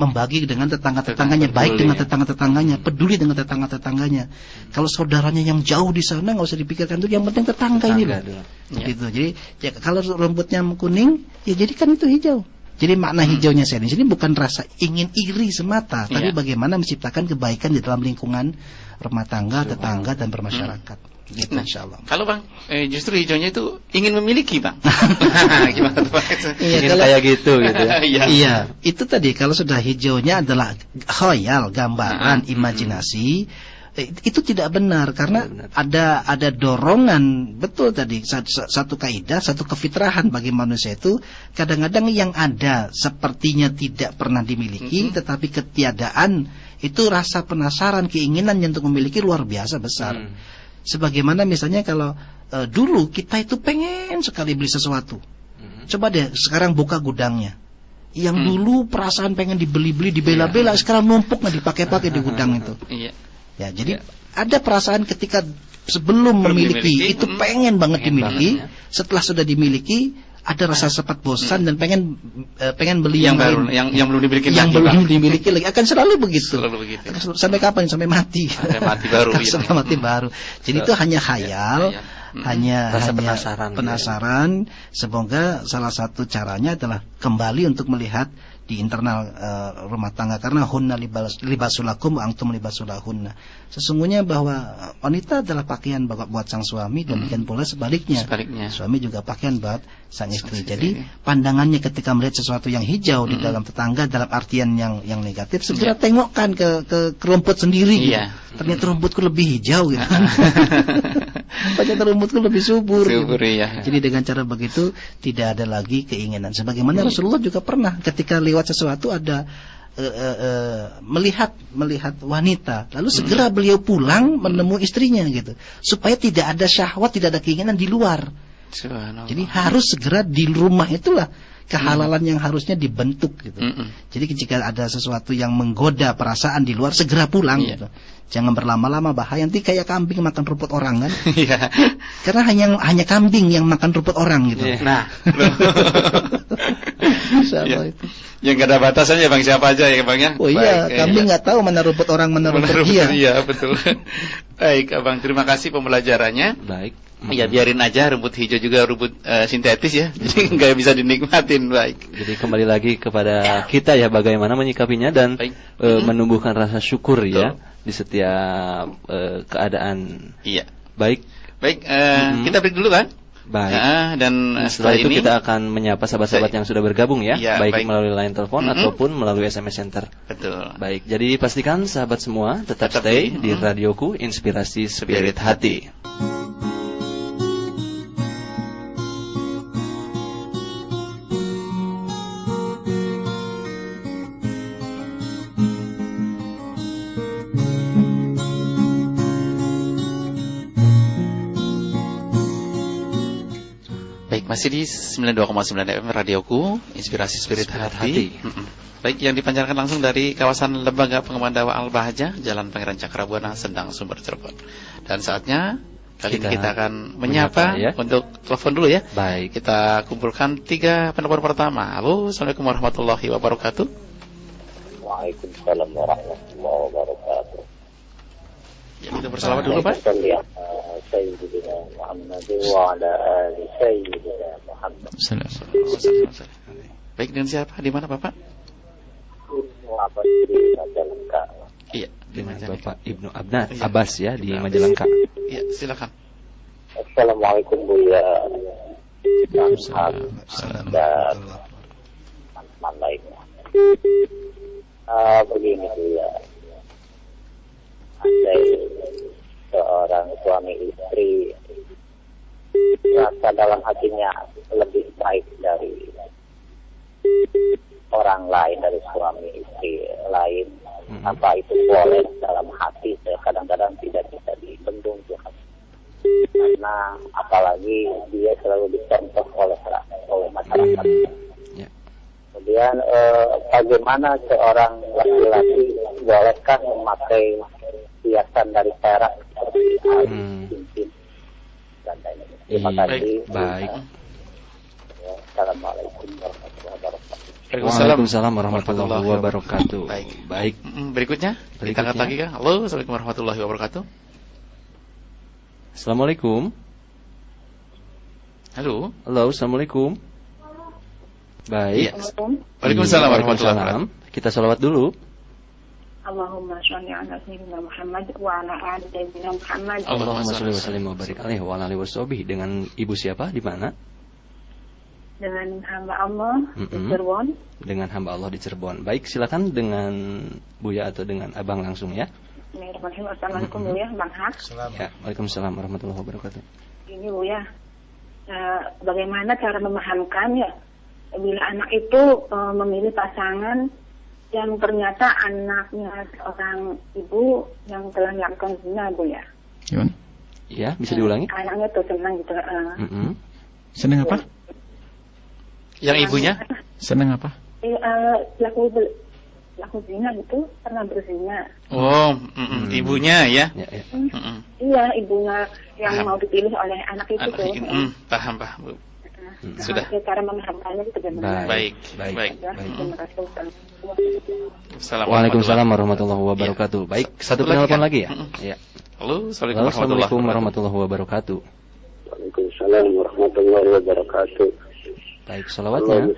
membagi dengan tetangga-tetangganya, baik dengan tetangga-tetangganya, peduli dengan tetangga-tetangganya. Kalau saudaranya yang jauh di sana nggak usah dipikirkan, itu yang penting tetangga ini loh. Gitu. Jadi ya, kalau rumputnya kuning, ya jadikan itu hijau. Jadi makna hijaunya saya di sini bukan rasa ingin iri semata, tapi bagaimana menciptakan kebaikan di dalam lingkungan rumah tangga, tetangga, dan bermasyarakat. Gitu, insyaallah. Kalau Bang, justru hijaunya itu ingin memiliki, Bang. Gimana tuh, Bang? Ingin kayak gitu ya. Iya, itu tadi kalau sudah hijaunya adalah khayal, gambaran, imajinasi, itu tidak benar karena ada dorongan. Betul tadi, satu kaidah, satu kefitrahan bagi manusia itu kadang-kadang yang ada sepertinya tidak pernah dimiliki, tetapi ketiadaan itu rasa penasaran, keinginan untuk memiliki luar biasa besar. Sebagaimana misalnya kalau dulu kita itu pengen sekali beli sesuatu, coba deh sekarang buka gudangnya. Yang dulu perasaan pengen dibeli-beli, dibela-bela, sekarang numpuk nggak dipakai-pakai di gudang itu. Ya, jadi ada perasaan ketika sebelum memiliki itu pengen banget dimiliki, setelah sudah dimiliki ada rasa sempat bosan dan pengen beli yang baru, yang belum dimiliki lagi, akan selalu begitu. Sampai kapan? Sampai mati. Sampai mati baru. Sampai mati baru. Jadi itu hanya khayal, hanya penasaran. Semoga salah satu caranya adalah kembali untuk melihat di internal rumah tangga, karena hunna libasulakum wa antum libasulahunna. Sesungguhnya bahwa wanita adalah pakaian buat sang suami, dan demikian pula sebaliknya. Suami juga pakaian buat sang istri. Jadi pandangannya ketika melihat sesuatu yang hijau di dalam tetangga dalam artian yang negatif, segera tengokkan ke rumput sendiri gitu. Ternyata rumputku lebih hijau gitu. Ternyata rumputku lebih subur gitu. Jadi dengan cara begitu tidak ada lagi keinginan. Sebagaimana Rasulullah juga pernah ketika lewat sesuatu ada melihat wanita, lalu segera beliau pulang menemui istrinya gitu, supaya tidak ada syahwat, tidak ada keinginan di luar. Jadi harus segera di rumah itulah kehalalan yang harusnya dibentuk gitu. Jadi jika ada sesuatu yang menggoda perasaan di luar, segera pulang gitu. Jangan berlama-lama, bahaya nanti kayak kambing makan rumput orang kan. Karena hanya kambing yang makan rumput orang gitu. Nah, insyaallah itu. Yang gak ada batasannya Bang, siapa aja ya Bang ya. Oh iya, kambing nggak tahu mana rumput orang, mana rumput dia. Iya, betul. Baik, Abang, terima kasih pembelajarannya. Baik. Ya biarin aja rumput hijau juga rumput sintetis ya. Jadi nggak bisa dinikmatin. Baik. Jadi kembali lagi kepada kita ya, bagaimana menyikapinya dan menumbuhkan rasa syukur ya di setiap keadaan. Iya. Baik. Kita break dulu kan? Baik. Dan setelah itu kita akan menyapa sahabat-sahabat yang sudah bergabung ya, baik melalui line telepon ataupun melalui SMS Center. Betul. Baik. Jadi pastikan sahabat semua tetap stay di radioku, Inspirasi Spirit Hati. Masih di 92,9 FM Radioku, Inspirasi Spirit Hati. Baik, yang dipancarkan langsung dari kawasan Lembaga Pengembangan Dakwah Al-Bahjah, Jalan Pangeran Cakrabuana, Sendang, Sumber, Cirebon. Dan saatnya kali ini kita akan menyapa ya. Untuk telepon dulu ya. Baik. Kita kumpulkan 3 penelpon pertama. Halo, Assalamualaikum warahmatullahi wabarakatuh. Waalaikumsalam warahmatullahi wabarakatuh. Ya, kita bersalawat dulu, Pak. Sayyidina Muhammad wa ala ali Sayyidina Muhammad. Baik, dengan siapa? Di mana, Bapak? Apa di Majalengka? Iya, dengan Bapak Ibnu Abbas ya di Majalengka. Iya, silakan. Assalamualaikum Buya. Waalaikumsalam. Dan teman lainnya. Begini Buya. Ada seorang suami istri rasa dalam hatinya lebih baik dari orang lain, dari suami istri lain. Apa itu boleh dalam hati? Kadang-kadang tidak bisa dibendung Tuhan. Karena apalagi dia selalu dicontoh oleh masyarakat. Kemudian bagaimana seorang laki-laki bolehkah memakai hiasan dari perak seperti cincin dan lain-lain? Terima kasih. Baik. Assalamualaikum warahmatullahi wabarakatuh. Waalaikumsalam warahmatullahi wabarakatuh. Baik. Berikutnya kita angkat lagi kan. Halo, Assalamualaikum warahmatullahi wabarakatuh. Assalamualaikum. Halo, Assalamualaikum. Baik. Waalaikumsalam warahmatullahi wabarakatuh. Kita sholawat dulu. Allahumma sholli ala sayyidina Muhammad wa ala ali sayyidina Muhammad. Allahumma sholli wa sallim wa barik alaihi wa ala alihi washabihi. Dengan ibu siapa? Di mana? Dengan hamba Allah di Cirebon. Dengan hamba Allah di Cirebon. Baik, silakan dengan Buya atau dengan Abang langsung ya. Bismillahirrahmanirrahim. Assalamualaikum Buya, Bang Hak. Ya, Waalaikumsalam warahmatullahi wabarakatuh. Ini Buya, bagaimana cara memahamkan ya bila anak itu memilih pasangan yang ternyata anaknya seorang ibu yang telah melakukan zina, Buya. Gimana? Ya, bisa diulangi? Anaknya tuh senang gitu. Senang apa? Yang ibunya? Senang apa? Pelaku zina itu pernah berzina. Oh, ibunya ya? Iya, ibunya yang mau dipilih oleh anak itu tuh. Paham, Bu. Sudah. Cara memahamkannya itu bagaimana? Baik. Waalaikumsalam warahmatullahi wabarakatuh. Baik, satu penelpon lagi ya? Iya. Halo, Assalamualaikum warahmatullahi wabarakatuh. Waalaikumsalam warahmatullahi wabarakatuh. Baik, salawatnya.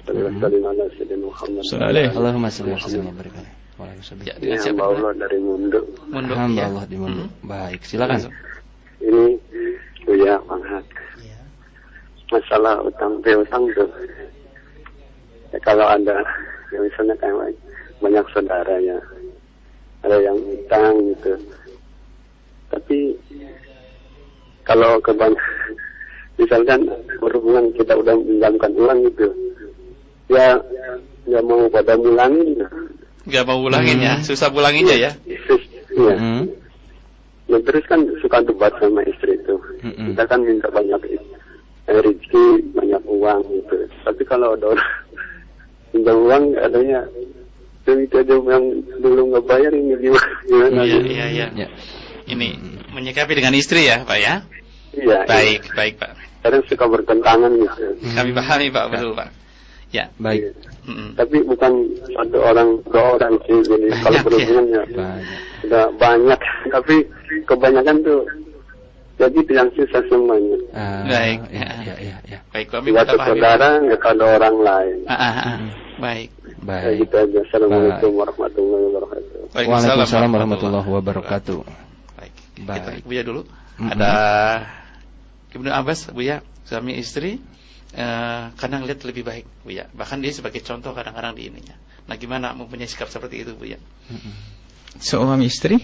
Allahumma sholli wa sallim wa barik alaihi. Waalaikumsalam. Ya, hamba Allah dari Mundo. Hamba Allah di Mundo. Baik, silakan. Ini Buya Manghat. Masalah utang piutang tuh. Ya, kalau ada yang misalnya kayak banyak saudaranya, ada yang utang gitu. Tapi kalau misalkan berhubungan kita udah menjalankan ulang gitu, ya nggak mau pada mulangin. Nggak mau ulangin ya, susah ulanginnya ya. Iya. Dan terus kan suka debat sama istri itu. Kita kan minta banyak rezeki, banyak uang gitu. Tapi kalau ada orang pinjam uang adanya itu aja yang dulu nggak bayar, ini gimana? Iya. Ini menyikapi dengan istri ya, Pak ya? Iya. Baik, Pak. Kadang suka bertentangan gitu. Kami pahami, Pak, betul, Pak. Ya. Baik. Tapi bukan satu orang, dua orang sih. Jadi kalau berhubungan ya sudah banyak. Tapi kebanyakan tuh jadi yang susah semuanya. Baik. Ya. Baik, kami satu saudara nggak ada orang lain. Baik. Kayak gitu aja. Assalamualaikum warahmatullahi wabarakatuh. Waalaikumsalam warahmatullahi wabarakatuh. Baik. Kita Buya dulu. Ada Ibnu Abbas, Buya, suami istri kadang lihat lebih baik, Buya. Bahkan dia sebagai contoh kadang-kadang di ininya. Nah, gimana mempunyai sikap seperti itu, Buya? Suami istri?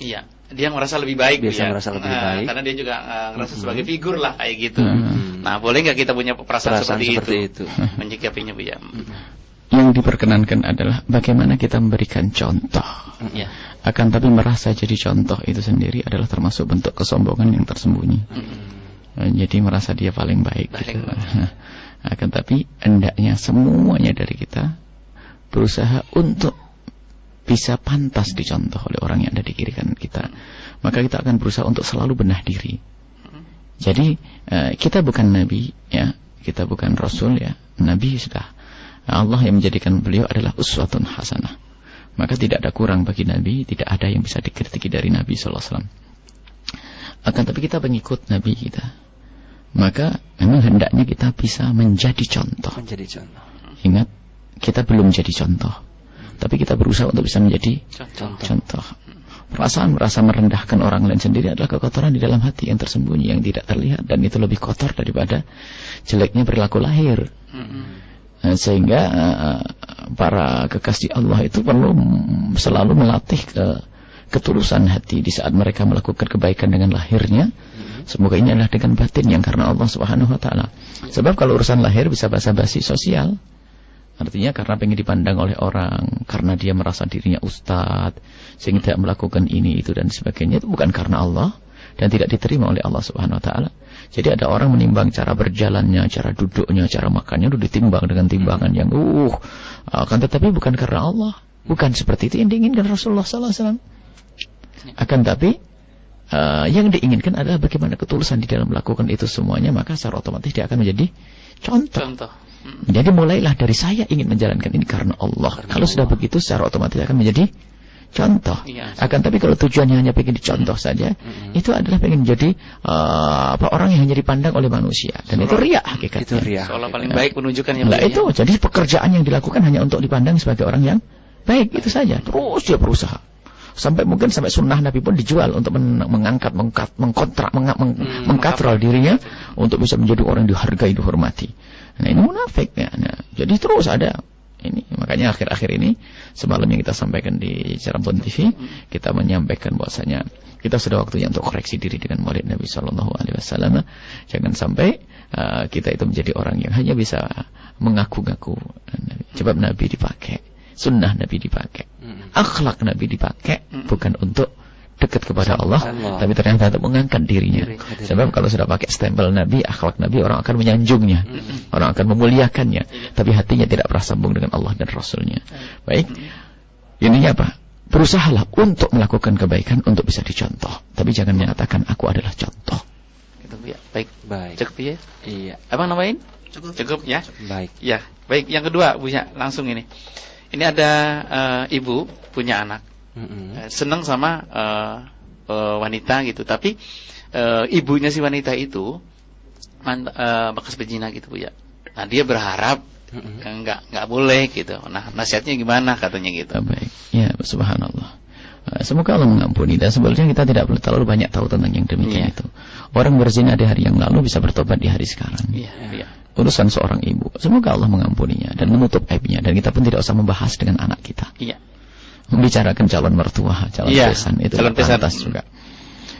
Iya, dia merasa lebih baik, Buya. Merasa lebih baik. Karena dia juga merasa sebagai figur lah kayak gitu. Nah, boleh nggak kita punya perasaan seperti itu? Menyikapinya, Buya. Yang diperkenankan adalah bagaimana kita memberikan contoh. Ya. Akan tapi merasa jadi contoh itu sendiri adalah termasuk bentuk kesombongan yang tersembunyi. Jadi merasa dia paling baik gitu. Akan tapi hendaknya semuanya dari kita berusaha untuk bisa pantas dicontoh oleh orang yang ada di kiri kanan kita. Maka kita akan berusaha untuk selalu benah diri. Jadi kita bukan nabi ya, kita bukan rasul ya. Nabi sudah Allah yang menjadikan beliau adalah uswatun hasanah. Maka tidak ada kurang bagi nabi, tidak ada yang bisa dikritiki dari Nabi sallallahu alaihi wasallam. Akan tapi kita pengikut nabi kita. Maka memang hendaknya kita bisa menjadi contoh. Ingat, kita belum jadi contoh, tapi kita berusaha untuk bisa menjadi contoh. Perasaan merasa merendahkan orang lain sendiri adalah kekotoran di dalam hati yang tersembunyi, yang tidak terlihat, dan itu lebih kotor daripada jeleknya perilaku lahir. Sehingga para kekasih Allah itu perlu selalu melatih ketulusan hati di saat mereka melakukan kebaikan dengan lahirnya. Semoga ini adalah dengan batin yang karena Allah Subhanahu wa taala. Sebab kalau urusan lahir bisa basa-basi sosial. Artinya karena pengen dipandang oleh orang, karena dia merasa dirinya ustadz, sehingga tidak melakukan ini, itu dan sebagainya. Itu bukan karena Allah dan tidak diterima oleh Allah Subhanahu wa taala. Jadi ada orang menimbang cara berjalannya, cara duduknya, cara makannya, itu ditimbang dengan timbangan yang akan tetapi bukan karena Allah. Bukan seperti itu yang diinginkan Rasulullah sallallahu alaihi wasallam. Akan tapi yang diinginkan adalah bagaimana ketulusan di dalam melakukan itu semuanya, maka secara otomatis dia akan menjadi contoh. Jadi mulailah dari saya ingin menjalankan ini karena Allah. Kalau sudah begitu secara otomatis akan menjadi contoh. Akan tapi kalau tujuannya hanya ingin dicontoh saja, itu adalah ingin menjadi orang yang hanya dipandang oleh manusia, dan itu riya hakikatnya. Seolah paling baik menunjukkan yang baik. Itu jadi pekerjaan yang dilakukan hanya untuk dipandang sebagai orang yang baik, itu saja. Terus dia berusaha. Sampai mungkin sampai sunnah Nabi pun dijual untuk mengangkat, mengkatral dirinya untuk bisa menjadi orang yang dihargai, dihormati. Nah ini munafik ya. Nah, jadi terus ada ini. Makanya akhir-akhir ini semalam yang kita sampaikan di Cirebon TV, kita menyampaikan bahwasanya kita sudah waktunya untuk koreksi diri dengan Maulid Nabi Sallallahu Alaihi Wasallam. Jangan sampai kita itu menjadi orang yang hanya bisa mengaku-ngaku. Sebab Nabi dipakai, sunnah Nabi dipakai, akhlak Nabi dipakai bukan untuk dekat kepada Allah, tapi ternyata untuk mengangkat dirinya. Sebab kalau sudah pakai stempel Nabi, akhlak Nabi, orang akan menyanjungnya, orang akan memuliakannya, tapi hatinya tidak pernah sambung dengan Allah dan Rasulnya. Baik, ininya apa? Berusahalah untuk melakukan kebaikan untuk bisa dicontoh, tapi jangan menyatakan aku adalah contoh. Gitu ya. Baik. Cukup ya? Iya. Abang nambahin? Cukup ya? Baik. Ya. Baik, yang kedua Bu ya, langsung ini. Ini ada ibu punya anak. Senang sama wanita gitu, tapi ibunya si wanita itu bekas berzina gitu Bu ya. Nah, dia berharap nggak boleh gitu. Nah, nasihatnya gimana katanya gitu. Baik. Ya, subhanallah. Semoga Allah mengampuni, dan sebenarnya kita tidak perlu terlalu banyak tahu tentang yang demikian itu. Orang berzina di hari yang lalu bisa bertobat di hari sekarang. Urusan seorang ibu. Semoga Allah mengampuninya dan menutup aibnya, dan kita pun tidak usah membahas dengan anak kita. Membicarakan calon mertua, calon besan itu pantas juga.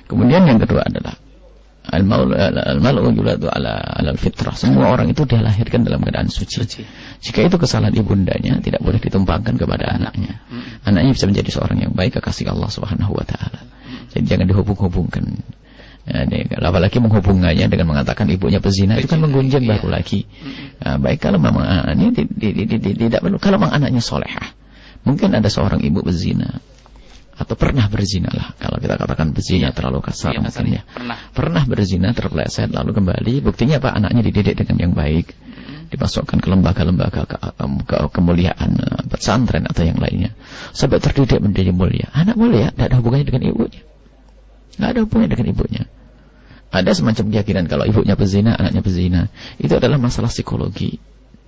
Kemudian yang kedua adalah al-mal'u yuladu ala al-fitrah. Semua orang itu dilahirkan dalam keadaan suci. Jika itu kesalahan ibundanya, tidak boleh ditumpangkan kepada anaknya. Anaknya bisa menjadi seorang yang baik, kekasih Allah Subhanahu wa taala. Jadi jangan dihubung-hubungkan. Apalagi menghubungannya dengan mengatakan ibunya pezina, itu kan menggunjing baru lagi. Baik kalau memang anaknya tidak perlu. Kalau memang anaknya solehah, mungkin ada seorang ibu berzina atau pernah berzina lah, kalau kita katakan berzina terlalu kasar mungkin ya. Pernah berzina, terpeleset lalu kembali, buktinya apa? Anaknya dididik dengan yang baik, dimasukkan ke lembaga-lembaga kemuliaan, pesantren atau yang lainnya, sampai terdidik menjadi mulia. Anak mulia tidak ada hubungannya dengan ibunya, tidak ada hubungannya dengan ibunya. Ada semacam keyakinan kalau ibunya pezina, anaknya pezina. Itu adalah masalah psikologi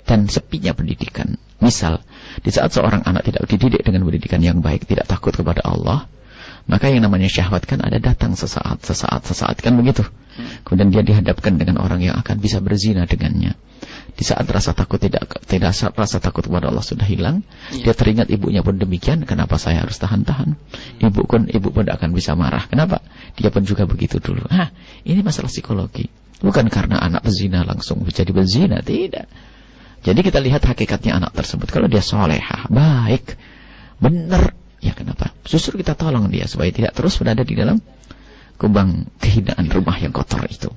dan sepinya pendidikan. Misal, di saat seorang anak tidak dididik dengan pendidikan yang baik, tidak takut kepada Allah, maka yang namanya syahwat kan ada datang sesaat kan begitu. Kemudian dia dihadapkan dengan orang yang akan bisa berzina dengannya. Di saat rasa takut rasa takut kepada Allah sudah hilang, dia teringat ibunya pun demikian. Kenapa saya harus tahan-tahan? Ibu pun akan bisa marah. Kenapa? Dia pun juga begitu dulu. Ini masalah psikologi. Bukan karena anak berzina langsung menjadi berzina, tidak. Jadi kita lihat hakikatnya anak tersebut. Kalau dia solehah, baik, benar, ya kenapa? Justru kita tolong dia supaya tidak terus berada di dalam kubang kehinaan rumah yang kotor itu.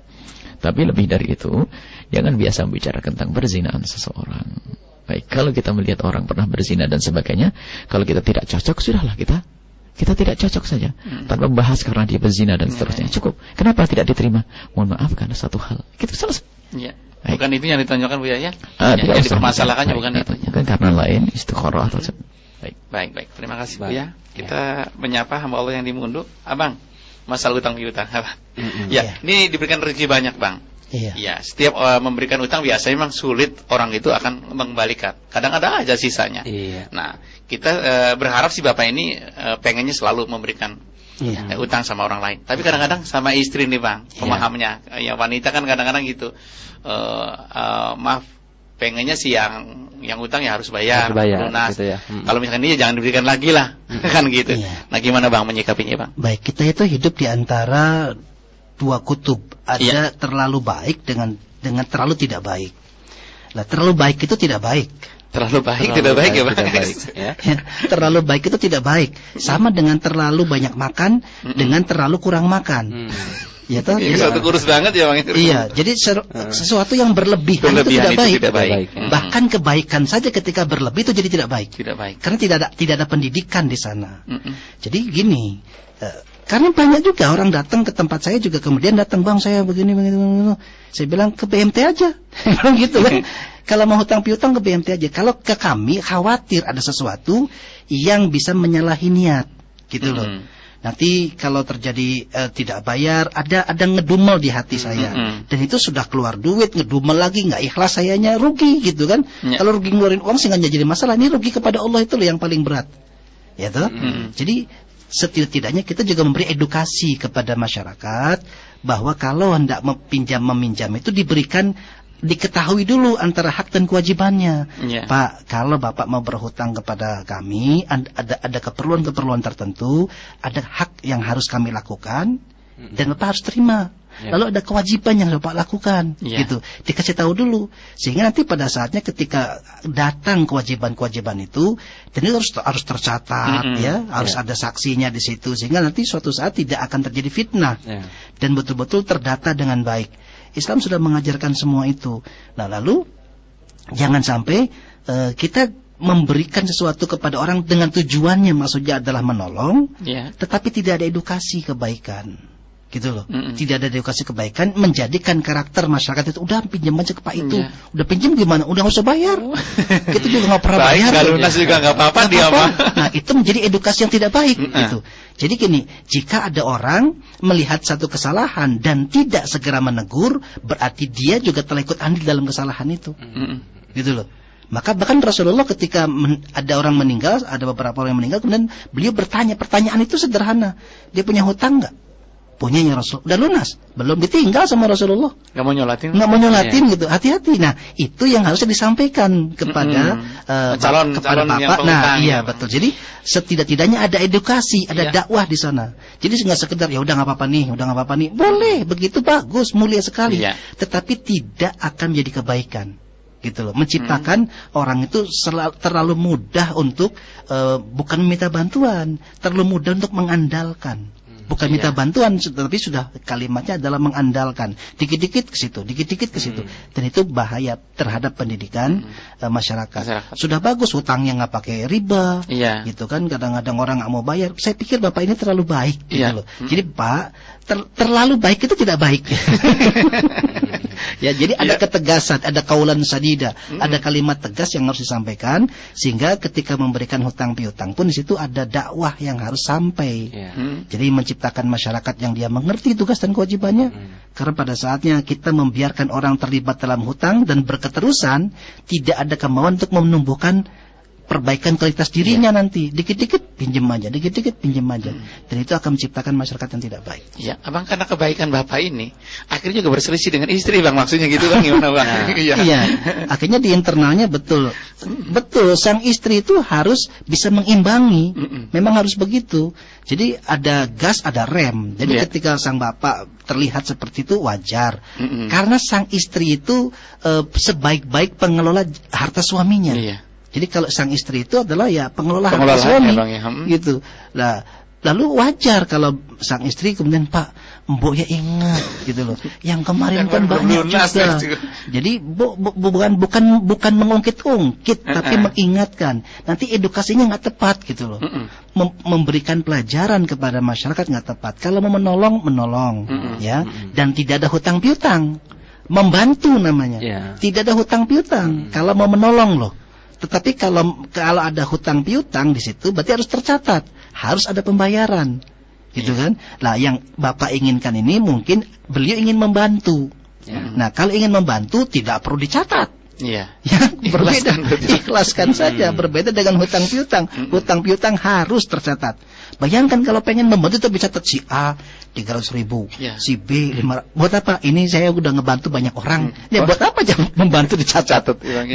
Tapi lebih dari itu, jangan biasa bicara tentang perzinaan seseorang. Baik, kalau kita melihat orang pernah berzina dan sebagainya, kalau kita tidak cocok, sudahlah kita tidak cocok saja, tanpa membahas karena dia berzina dan seterusnya. Cukup. Kenapa tidak diterima? Mohon maaf karena satu hal. Kita selesai. Ya. Bukan itu yang ditonjolkan Bu ya? Tidak usah. Dipermasalahkannya bukan itu. Bukan karena lain, istikharah atau Baik. Terima kasih Bu ya. Kita menyapa hamba Allah yang dimundur. Abang, masalah utang piutang, Abang. Ini diberikan rezeki banyak, Bang. Iya, setiap memberikan utang biasanya memang sulit orang itu akan mengembalikan. Kadang-kadang aja sisanya. Nah, kita berharap si Bapak ini pengennya selalu memberikan utang sama orang lain. Tapi kadang-kadang sama istri nih, Bang, pemahamnya. Ya wanita kan kadang-kadang gitu. Maaf, pengennya sih yang utang ya harus bayar lunas. Gitu ya. Kalau misalkan ini jangan diberikan lagi lah. Kan gitu. Nah, gimana Bang menyikapinya, Bang? Baik, kita itu hidup di antara dua kutub, ada terlalu baik dengan terlalu tidak baik. Nah, terlalu baik itu tidak baik. Terlalu baik tidak baik ya, Bang. Terlalu baik itu tidak baik. Sama dengan terlalu banyak makan dengan terlalu kurang makan. Ya toh? Satu kurus banget ya, Bang. Iya, jadi sesuatu yang berlebihan itu tidak baik. Bahkan kebaikan saja ketika berlebih itu jadi tidak baik. Karena tidak ada pendidikan di sana. Jadi gini, karena banyak juga orang datang ke tempat saya juga kemudian datang, Bang saya begini. Saya bilang ke BMT aja. Gitu kan. Kalau mau hutang piutang ke BMT aja. Kalau ke kami khawatir ada sesuatu yang bisa menyalahi niat. Gitu loh. Nanti kalau terjadi tidak bayar, ada ngedumel di hati saya. Dan itu sudah keluar duit, ngedumel lagi, nggak ikhlas sayanya, rugi gitu kan. Kalau rugi ngeluarin uang sih nggak jadi masalah. Ini rugi kepada Allah itu loh yang paling berat. Ya toh? Jadi setidak-tidaknya kita juga memberi edukasi kepada masyarakat bahwa kalau hendak meminjam itu diketahui dulu antara hak dan kewajibannya. Pak, kalau Bapak mau berhutang kepada kami, ada keperluan-keperluan tertentu, ada hak yang harus kami lakukan dan Bapak harus terima. Lalu ada kewajiban yang Bapak lakukan, gitu. Dikasih tahu dulu, sehingga nanti pada saatnya ketika datang kewajiban-kewajiban itu, dan itu harus tercatat, harus ada saksinya di situ, sehingga nanti suatu saat tidak akan terjadi fitnah dan betul-betul terdata dengan baik. Islam sudah mengajarkan semua itu. Nah, lalu jangan sampai kita memberikan sesuatu kepada orang dengan tujuannya maksudnya adalah menolong, tetapi tidak ada edukasi kebaikan. Gitu loh. Tidak ada edukasi kebaikan, menjadikan karakter masyarakat itu udah pinjam aja ke Pak itu. Udah pinjam gimana? Udah nggak usah bayar. Kita juga nggak pernah bayar. Kalau lunas juga nggak apa-apa dia mah. Nah, itu menjadi edukasi yang tidak baik gitu. Jadi gini, jika ada orang melihat satu kesalahan dan tidak segera menegur, berarti dia juga telah ikut andil dalam kesalahan itu. Gitu loh. Maka bahkan Rasulullah ketika ada orang meninggal, ada beberapa orang yang meninggal, kemudian beliau bertanya, pertanyaan itu sederhana. Dia punya hutang nggak? Punyanya Rasul, udah lunas, belum ditinggal sama Rasulullah. Nggak mau nyolatin gitu. Hati-hati. Nah, itu yang harusnya disampaikan kepada calon Bapak. Nah, iya betul. Jadi setidak-tidaknya ada edukasi, ada dakwah di sana. Jadi nggak sekedar ya udah nggak apa-apa nih, boleh begitu bagus, mulia sekali. Tetapi tidak akan menjadi kebaikan. Gitu loh, menciptakan orang itu terlalu mudah untuk bukan meminta bantuan, terlalu mudah untuk mengandalkan. Bukan minta bantuan, tetapi sudah kalimatnya adalah mengandalkan. Dikit-dikit ke situ, dikit-dikit ke situ. Dan itu bahaya terhadap pendidikan masyarakat. Sudah bagus hutangnya nggak pakai riba, gitu kan. Kadang-kadang orang nggak mau bayar. Saya pikir Bapak ini terlalu baik, gitu loh. Jadi Pak, terlalu baik itu tidak baik. Ya, jadi ada ketegasan, ada kaulan sadida, ada kalimat tegas yang harus disampaikan, sehingga ketika memberikan hutang piutang pun di situ ada dakwah yang harus sampai. Jadi menciptakan masyarakat yang dia mengerti tugas dan kewajibannya. Karena pada saatnya kita membiarkan orang terlibat dalam hutang dan berketerusan, tidak ada kemauan untuk menumbuhkan perbaikan kualitas dirinya nanti. Dikit-dikit pinjam aja, dikit-dikit pinjam aja. Dan itu akan menciptakan masyarakat yang tidak baik. Ya, Abang, karena kebaikan Bapak ini akhirnya juga berselisih dengan istri, Bang. Maksudnya gitu, Bang, gimana, Bang? Iya. Akhirnya di internalnya betul, sang istri itu harus bisa mengimbangi. Memang harus begitu. Jadi ada gas, ada rem. Jadi ketika sang bapak terlihat seperti itu wajar. Karena sang istri itu sebaik-baik pengelola harta suaminya. Jadi kalau sang istri itu adalah ya pengelola harta suami, gitu. Nah, Lalu wajar kalau sang istri kemudian, Pak, mbok ya ingat gitu loh. Yang kemarin kan banyak juga. Jadi bukan mengungkit-ungkit, tapi mengingatkan. Nanti edukasinya nggak tepat gitu loh. Memberikan pelajaran kepada masyarakat nggak tepat. Kalau mau menolong, ya, dan tidak ada hutang piutang. Membantu namanya. Tidak ada hutang piutang. Kalau mau menolong loh. Tetapi kalau ada hutang piutang di situ, berarti harus tercatat, harus ada pembayaran, gitu kan? Nah, yang Bapak inginkan ini mungkin beliau ingin membantu. Nah, kalau ingin membantu tidak perlu dicatat. Ya, berbeda. Ikhlaskan saja. Berbeda dengan hutang piutang. Hutang piutang harus tercatat. Bayangkan kalau pengen membantu itu dicatat, si A 300.000, si B 500. Buat apa? Ini saya udah ngebantu banyak orang. Ya buat apa jangan membantu dicatat?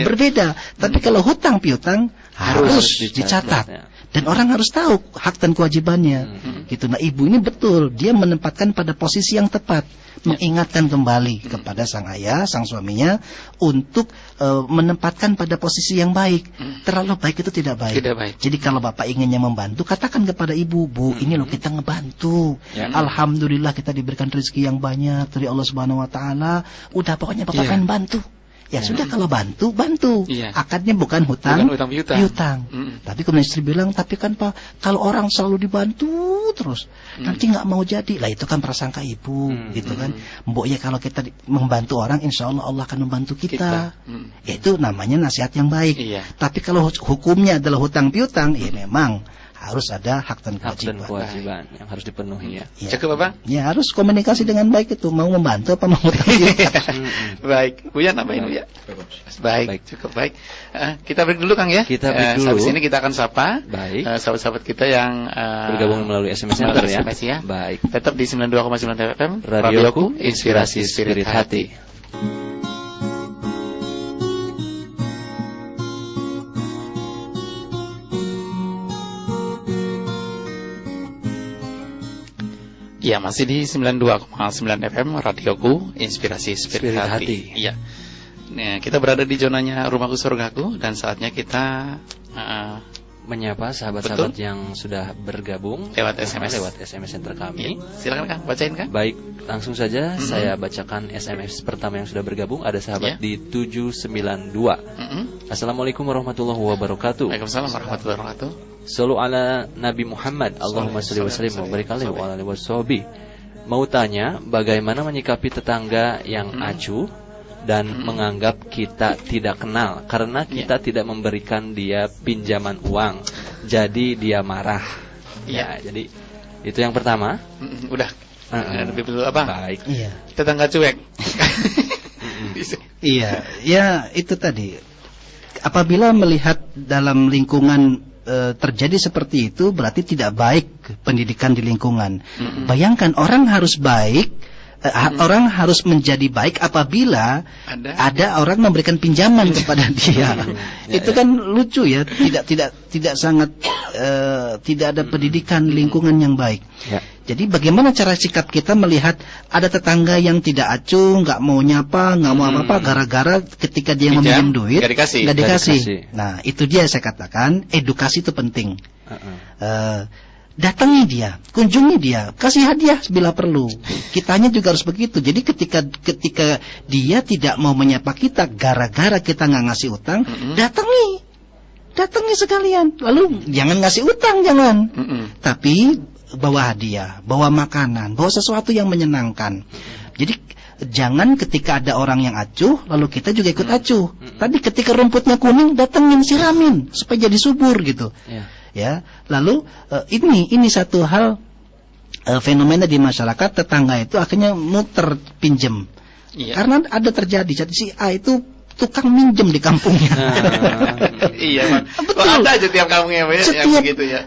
Berbeda. Tapi kalau hutang piutang harus dicatat. Dan orang harus tahu hak dan kewajibannya. Gitu. Nah, ibu ini betul, dia menempatkan pada posisi yang tepat, mengingatkan kembali kepada sang ayah, sang suaminya untuk menempatkan pada posisi yang baik. Terlalu baik itu tidak baik. Jadi kalau Bapak inginnya membantu, katakan kepada ibu, Bu, ini loh kita ngebantu. Alhamdulillah kita diberikan rezeki yang banyak dari Allah Subhanahu wa taala. Udah pokoknya Bapak akan bantu. Ya sudah, kalau bantu. Akadnya bukan hutang piutang. Tapi kemudian istri bilang, tapi kan Pak, kalau orang selalu dibantu terus, nanti nggak mau jadi. Lah itu kan prasangka ibu, gitu kan. Mbok ya kalau kita membantu orang, insya Allah Allah akan membantu kita. Itu namanya nasihat yang baik. Tapi kalau hukumnya adalah hutang piutang, ya memang harus ada hak dan kewajiban yang harus dipenuhi ya. Cukup Bapak? Ya harus komunikasi dengan baik itu, mau membantu apa mau hutang piutang. Baik, Buya nambahin Buya. Baik, cukup baik. Kita break dulu Kang ya. Kita break dulu. Habis ini kita akan sapa sahabat-sahabat kita yang bergabung melalui SMS Center ya. Baik. Tetap di 92,9 FM Radioku Inspirasi Spirit Hati. Ya, masih di 92,9 FM Radioku Inspirasi Spirit Hati. Iya. Nah, kita berada di zonanya Rumahku Surgaku dan saatnya kita menyapa sahabat-sahabat yang sudah bergabung lewat SMS Center kami. Ya, silakan Kang, bacain Kang. Baik, langsung saja saya bacakan SMS pertama yang sudah bergabung. Ada sahabat di 792. Assalamualaikum warahmatullahi wabarakatuh. Waalaikumsalam warahmatullahi wabarakatuh. Sallu ala Nabi Muhammad, Allahumma shalli wa sallim wa barik alaihi wa alihi washabihi. Mau tanya, bagaimana menyikapi tetangga yang acuh dan menganggap kita tidak kenal karena kita tidak memberikan dia pinjaman uang, jadi dia marah. Ya, jadi itu yang pertama. Udah. Lebih dulu apa? Baik. Tetangga cuek. Ya itu tadi. Apabila melihat dalam lingkungan terjadi seperti itu, berarti tidak baik pendidikan di lingkungan. Bayangkan orang harus baik, orang harus menjadi baik apabila ada orang memberikan pinjaman kepada dia. Itu kan lucu ya, tidak sangat tidak ada pendidikan lingkungan yang baik. Jadi bagaimana cara sikap kita melihat ada tetangga yang tidak acuh, nggak mau nyapa, nggak mau apa-apa, gara-gara ketika dia meminjam duit nggak dikasih. Nah itu dia saya katakan edukasi itu penting. Datangi dia, kunjungi dia, kasih hadiah bila perlu. Kitanya juga harus begitu. Jadi ketika dia tidak mau menyapa kita gara-gara kita nggak ngasih utang, datangi sekalian. Lalu jangan ngasih utang, jangan. Tapi bawa hadiah, bawa makanan, bawa sesuatu yang menyenangkan. Jadi jangan ketika ada orang yang acuh lalu kita juga ikut acuh. Tadi ketika rumputnya kuning, datengin, siramin supaya jadi subur gitu. Ya, lalu ini satu hal fenomena di masyarakat, tetangga itu akhirnya muter pinjem. Karena ada terjadi si A itu tukang minjem di kampungnya. Iya, Bang. Betul. Ada aja tiap kampungnya yang begitu ya.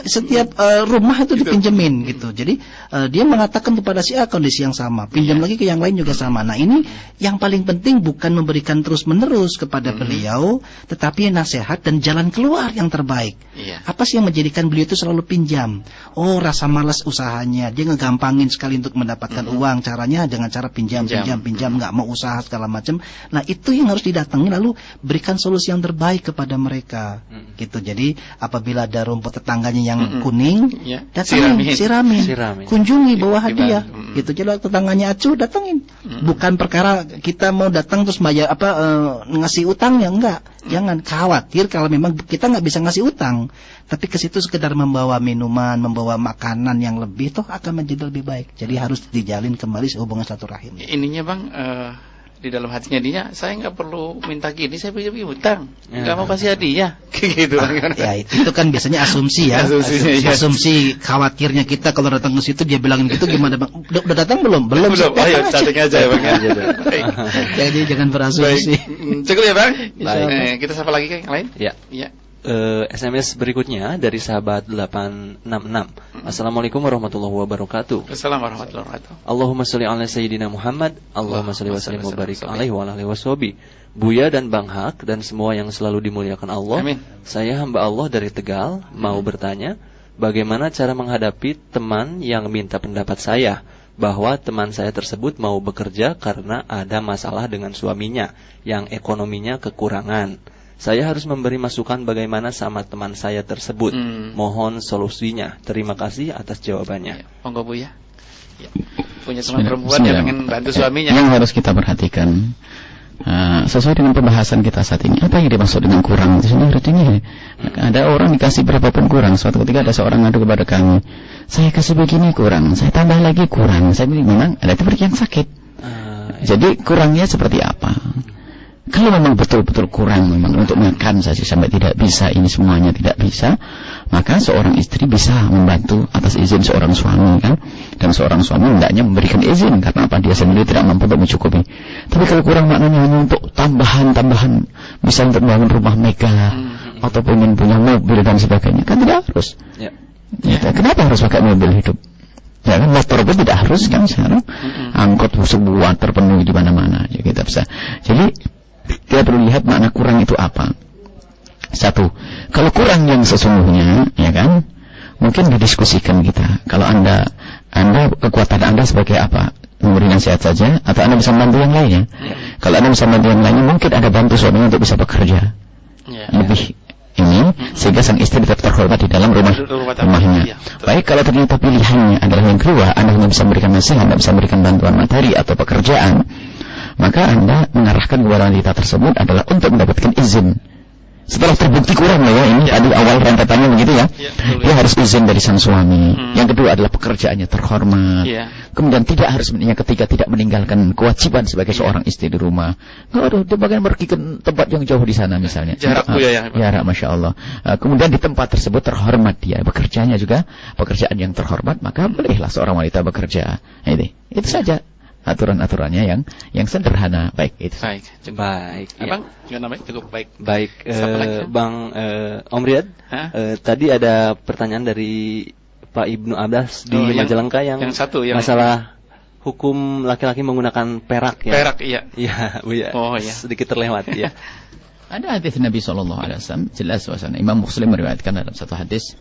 Setiap rumah itu dipinjemin gitu. Jadi dia mengatakan kepada si A kondisi yang sama, pinjam lagi ke yang lain juga sama. Nah, ini yang paling penting bukan memberikan terus-menerus kepada beliau, tetapi nasihat dan jalan keluar yang terbaik. Apa sih yang menjadikan beliau itu selalu pinjam? Oh, rasa malas usahanya. Dia ngegampangin sekali untuk mendapatkan uang. Caranya dengan cara pinjam, nggak mau usaha segala macam. Nah, itu yang yang harus didatangi, lalu berikan solusi yang terbaik kepada mereka. Gitu. Jadi apabila ada rumput tetangganya yang kuning, datangin, siramin. Kunjungi, bawa hadiah. Gitu. Jadi tetangganya acuh, datangin. Bukan perkara kita mau datang terus bayar ngasih utangnya, enggak. Jangan khawatir kalau memang kita nggak bisa ngasih utang, tapi ke situ sekedar membawa minuman, membawa makanan yang lebih, toh akan menjadi lebih baik. Jadi harus dijalin kembali hubungan silaturahim. Ininya Bang, di dalam hatinya dia, saya nggak perlu minta gini, saya punya utang, nggak mau kasih hadiah, gitu. Ya itu kan biasanya asumsi ya. Asumsi khawatirnya kita kalau datang ke situ dia bilangin gitu, gimana Bang? Udah datang belum? Belum. Ayo chatting aja ya Bang. Jadi jangan berasumsi. Cukup ya Bang. Kita sapa lagi yang lain. Ya. SMS berikutnya dari sahabat 866. Assalamualaikum warahmatullahi wabarakatuh. Assalamualaikum warahmatullahi wabarakatuh. Allahumma sholli ala sayyidina Muhammad. Allahumma sholli wa sallim wa barik alaihi wa alihi washabi. Buya dan Bang Hak dan semua yang selalu dimuliakan Allah. Amin. Saya hamba Allah dari Tegal mau bertanya, bagaimana cara menghadapi teman yang minta pendapat saya bahwa teman saya tersebut mau bekerja karena ada masalah dengan suaminya yang ekonominya kekurangan. Saya harus memberi masukan bagaimana sama teman saya tersebut. Mohon solusinya. Terima kasih atas jawabannya. Monggo Bu ya. Punya teman perempuan yang ingin bantu suaminya. Yang harus kita perhatikan sesuai dengan pembahasan kita saat ini. Apa yang dimaksud dengan kurang? Itu sendiri. Ada orang dikasih berapapun kurang. Suatu ketika ada seorang ngadu kepada kami, saya kasih begini kurang, saya tambah lagi kurang. Saya bilang memang ada seperti yang sakit. Jadi kurangnya seperti apa? Kalau memang betul-betul kurang memang untuk makan saja sampai tidak bisa, ini semuanya tidak bisa, maka seorang istri bisa membantu atas izin seorang suami kan, dan seorang suami hendaknya memberikan izin karena apa, dia sendiri tidak mampu untuk mencukupi. Tapi kalau kurang maknanya hanya untuk tambahan, bisa untuk membangun rumah megah ataupun ingin punya mobil dan sebagainya, kan tidak harus. Ya, kenapa harus pakai mobil hidup? Ya kan, motor pun tidak harus kan sekarang. Angkot sebuah terpenuhi di mana-mana, ya kita bisa. Jadi kita perlu lihat makna kurang itu apa. Satu, kalau kurang yang sesungguhnya, ya kan, mungkin didiskusikan kita. Kalau anda kekuatan anda sebagai apa? Memberi nasihat saja, atau anda bisa membantu yang lainnya. Kalau anda bisa membantu yang lainnya, mungkin ada bantu suaminya untuk bisa bekerja lebih ini, sehingga sang istri tetap terhormat di dalam rumahnya. Baik, kalau ternyata pilihannya adalah yang kedua, anda hanya bisa memberikan nasihat, anda bisa memberikan bantuan materi atau pekerjaan, maka anda mengarahkan kepada wanita tersebut adalah untuk mendapatkan izin. Setelah terbukti kurang ya, ini tadi awal rentetannya begitu ya. Dia harus izin dari sang suami. Yang kedua adalah pekerjaannya terhormat. Kemudian tidak harus ketiga tidak meninggalkan kewajiban sebagai seorang istri di rumah. Aduh, dia bagian pergi ke tempat yang jauh di sana misalnya. Jarak Masya Allah. Kemudian di tempat tersebut terhormat dia. Bekerjanya juga pekerjaan yang terhormat, maka bolehlah seorang wanita bekerja. Itu saja. Aturan-aturannya yang sederhana. Baik, itu. Baik. Abang, gimana baik? Cukup baik. Baik, Bang Om Riyad. Tadi ada pertanyaan dari Pak Ibnu Abbas di Majalengka yang satu, masalah hukum laki-laki menggunakan perak ya. Perak, iya. Iya, Bu ya. Oh iya. Sedikit terlewat ya. Ada hadis Nabi SAW jelas bahwasanya Imam Muslim meriwayatkan dalam satu hadis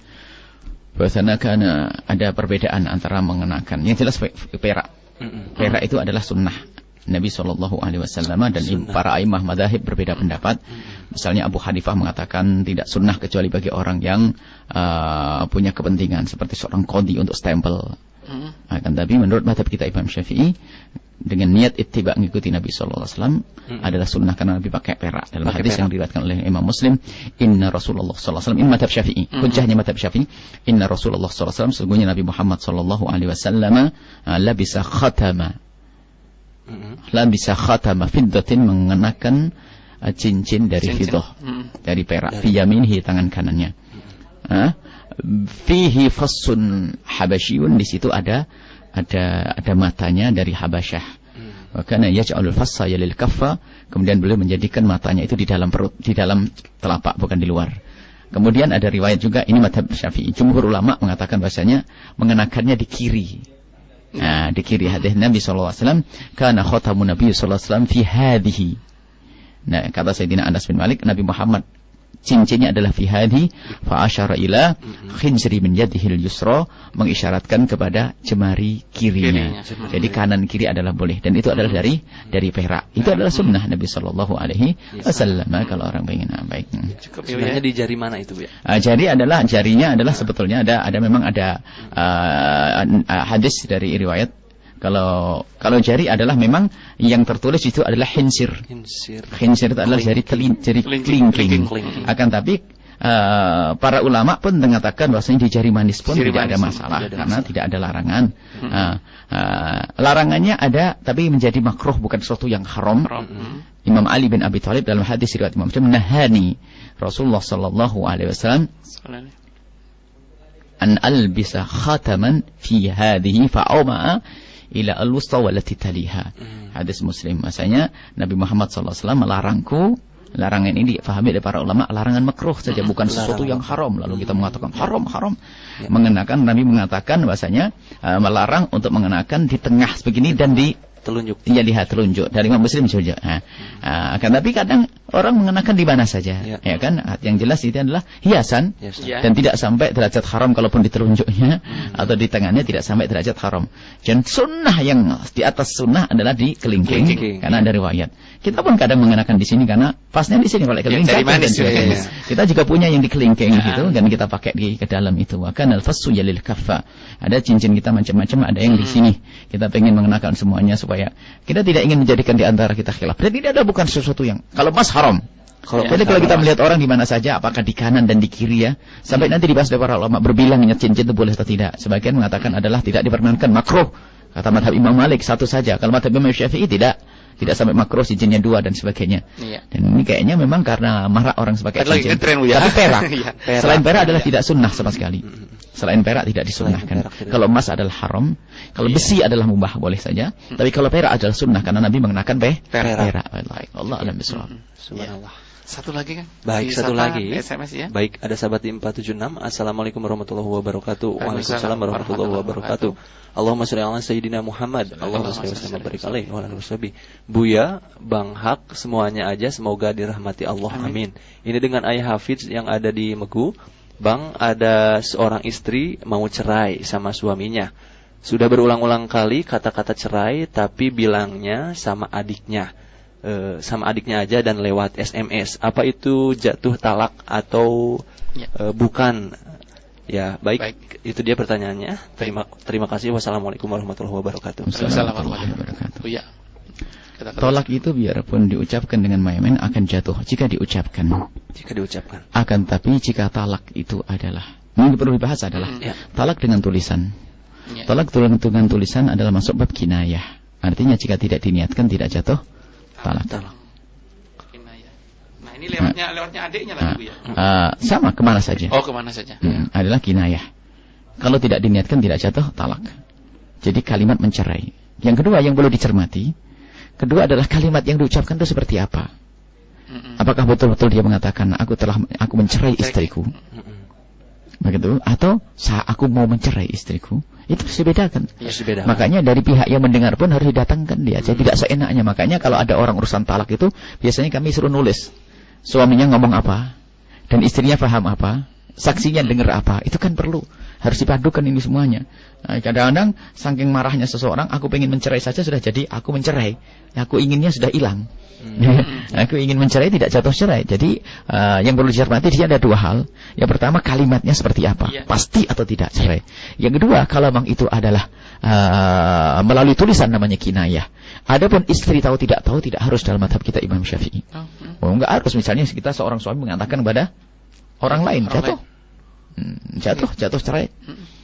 bahwasanya karena ada perbedaan antara mengenakan yang jelas perak. Perak itu adalah sunnah Nabi SAW dan para imam madzhab berbeda pendapat. Misalnya Abu Hanifah mengatakan tidak sunnah kecuali bagi orang yang punya kepentingan seperti seorang qadhi untuk stempel. Akan tapi menurut madzhab kita Imam Syafi'i dengan niat ittiba mengikuti Nabi SAW adalah sunnah karena Nabi pakai perak. Dalam hadis yang diriwayatkan oleh Imam Muslim, Inna Rasulullah SAW, ini madzhab Syafi'i, hujjahnya madzhab Syafi'i, Inna Rasulullah SAW, sesungguhnya Nabi Muhammad SAW labisa khatama fiddatin, mengenakan cincin dari fiddah, dari perak, fi yaminihi, tangan kanannya. Fihi fassun habasyun, di situ ada matanya dari Habasyah. Karena yaj'alul fassa yalil kaffa, kemudian beliau menjadikan matanya itu di dalam perut, di dalam telapak, bukan di luar. Kemudian ada riwayat juga, ini mazhab Syafi'i. Jumhur ulama mengatakan bahasanya mengenakannya di kiri. Nah, di kiri. Hadis Nabi SAW, kana khatamun Nabi SAW fi hadhihi. Nah, kata Sayyidina Anas bin Malik, Nabi Muhammad cincinnya adalah fi hadi, fa asyara ila khinsri min yadihil yusra, mengisyaratkan kepada jemari kirinya. Jadi kanan kiri adalah boleh, dan itu adalah dari perak. Itu adalah sunnah Nabi sallallahu alaihi wasallam. Kalau orang pengen baik. Sebenarnya di jari mana itu, ya? Jarinya adalah sebetulnya memang ada hadis dari riwayat. Kalau jari adalah memang yang tertulis itu adalah khinsir. Khinsir itu adalah jari kelingking. Akan tapi para ulama pun mengatakan bahwasanya di jari manis pun tidak ada masalah karena tidak ada larangan. Larangannya ada tapi menjadi makruh, bukan sesuatu yang haram. Imam Ali bin Abi Thalib dalam hadis riwayat Imam Muslim, nahani Rasulullah sallallahu alaihi wasallam an albisa khataman fi hadhihi fa'uma ila al-wusta wallati taliha. Hadis Muslim. Masanya Nabi Muhammad SAW melarangku. Larangan ini dipahami oleh para ulama larangan makruh saja, bukan sesuatu yang haram. Lalu kita mengatakan haram. Mengenakan, Nabi mengatakan bahasanya melarang untuk mengenakan di tengah begini dan di telunjuk. Iya, lihat telunjuk. Dari Imam Muslim juga. Akan tapi kadang orang mengenakan di mana saja, ya kan? Yang jelas itu adalah hiasan dan tidak sampai derajat haram kalaupun di telunjuknya atau di tangannya tidak sampai derajat haram. Dan sunnah yang di atas sunnah adalah di kelingking karena ada riwayat. Kita pun kadang mengenakan di sini karena pasnya di sini kalau kelingking. Kita juga punya yang di kelingking gitu dan kita pakai ke dalam itu. Akan al-fassu yalil kaffa. Ada cincin kita macam-macam, ada yang di sini. Kita pengen mengenakan semuanya supaya kita tidak ingin menjadikan di antara kita khilaf. Dan tidak ada bukan sesuatu yang kalau emas haram. Jadi kalau kita melihat orang di mana saja, apakah di kanan dan di kiri ya, sampai nanti dibahas oleh para ulama berbilang cincin itu boleh atau tidak. Sebagian mengatakan adalah tidak diperkenankan, makruh. Kata madhab Imam Malik satu saja. Kalau madhab Imam Syafi'i tidak sampai makruh, cincinnya 2 dan sebagainya. Dan ini kayaknya memang karena marak orang sebagai cincin. Tapi perak. Selain perak adalah tidak sunnah sama sekali. Selain perak tidak disunnahkan. Kalau emas adalah haram, kalau besi adalah mubah boleh saja. Tapi kalau perak adalah sunnah karena Nabi mengenakan perak. Allah alam bisawab. Subhanallah. Satu lagi kan? Baik, satu lagi. SMS ya. Baik, ada sahabat 476. Assalamualaikum warahmatullahi wabarakatuh. Waalaikumsalam warahmatullahi wabarakatuh. Allahumma shalli ala sayyidina Muhammad. Allahumma shalli wa sallim barik alaihi wa ala alihi. Buya, Bang Hak, semuanya aja semoga dirahmati Allah. Amin. Ini dengan Ayah Hafiz yang ada di Megu. Bang, ada seorang istri mau cerai sama suaminya. Sudah berulang-ulang kali kata-kata cerai, tapi bilangnya sama adiknya aja dan lewat SMS. Apa itu jatuh talak atau bukan? Ya, baik. Itu dia pertanyaannya. Terima kasih. Wassalamualaikum warahmatullahi wabarakatuh. Wassalamualaikum warahmatullahi wabarakatuh. Ya. Tolak itu biarpun diucapkan dengan main-main akan jatuh jika diucapkan. Akan tapi jika talak itu adalah, ini perlu dibahas adalah talak dengan tulisan. Talak dengan tulisan adalah masuk bab kinayah. Artinya jika tidak diniatkan tidak jatuh talak. Nah, ini lewatnya adiknya lagi, Bu ya. Sama kemana saja. Oh, kemana saja. Adalah kinayah. Kalau tidak diniatkan tidak jatuh talak. Jadi kalimat mencerai. Yang kedua yang perlu dicermati, kedua adalah kalimat yang diucapkan itu seperti apa. Apakah betul-betul dia mengatakan aku mencerai istriku? Begitu, atau aku mau mencerai istriku? Itu harus dibedakan. Makanya dari pihak yang mendengar pun harus didatangkan dia. Jadi tidak seenaknya. Makanya kalau ada orang urusan talak itu biasanya kami suruh nulis suaminya ngomong apa dan istrinya paham apa, saksinya dengar apa. Itu kan perlu, harus dipadukan ini semuanya. Kadang-kadang saking marahnya seseorang, aku pengen mencerai saja sudah jadi aku mencerai, aku inginnya sudah hilang. Aku ingin mencerai tidak jatuh cerai. Jadi yang perlu dicermati di sini ada dua hal. Yang pertama kalimatnya seperti apa, pasti atau tidak cerai. Yang kedua kalau memang itu adalah melalui tulisan namanya kinayah. Adapun istri tahu tidak harus dalam mazhab kita Imam Syafi'i. Enggak harus, misalnya kita seorang suami mengatakan kepada orang lain jatuh cerai.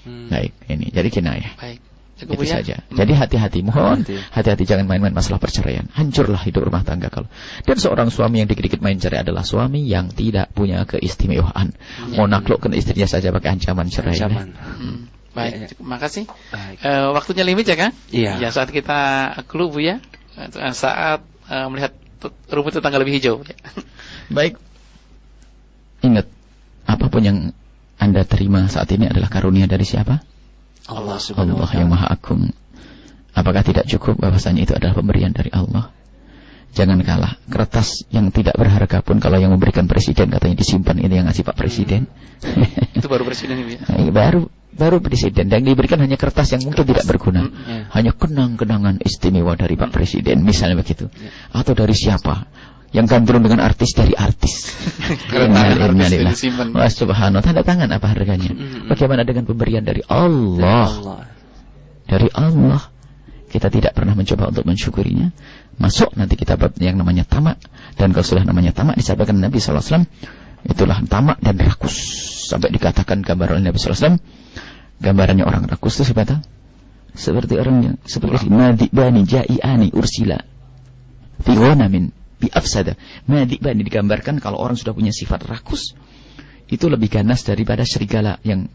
Baik, ini jadi kinayah. Baik. Cukup itu saja. Jadi hati-hati, mohon hati-hati jangan main-main masalah perceraian. Hancurlah hidup rumah tangga kalau. Dan seorang suami yang dikit-dikit main cerai adalah suami yang tidak punya keistimewaan. Mau naklukkan istrinya saja pakai ancaman cerai. Baik, terima kasih. Waktunya limit ya kan? Iya. Ya, saat kita keluar, Bu ya. Saat melihat rumput tetangga lebih hijau. Ya. Baik. Ingat, apapun yang Anda terima saat ini adalah karunia dari siapa? Allah Subhanahu wa ta'ala yang Maha Agung. Apakah tidak cukup bahwasanya itu adalah pemberian dari Allah? Jangan kalah. Kertas yang tidak berharga pun kalau yang memberikan presiden katanya disimpan, ini yang ngasih Pak Presiden. Itu baru presiden ini ya? Baru presiden. Dan diberikan hanya kertas yang mungkin tidak berguna. Hanya kenang-kenangan istimewa dari Pak Presiden, misalnya begitu. Atau dari siapa? Yang gandrung dengan artis dari artis. Wah, subhanallah, tanda tangan apa harganya? Bagaimana dengan pemberian dari Allah? Dari Allah. Kita tidak pernah mencoba untuk mensyukurinya. Masuk nanti kita bab yang namanya tamak. Dan kalau sudah namanya tamak, disampaikan Nabi SAW, itulah tamak dan rakus. Sampai dikatakan gambaran Nabi SAW, gambarannya orang rakus itu seperti orang yang seperti madibani ja'iani ursila fi ghanamin bi afsada. Madibani digambarkan kalau orang sudah punya sifat rakus, itu lebih ganas daripada serigala yang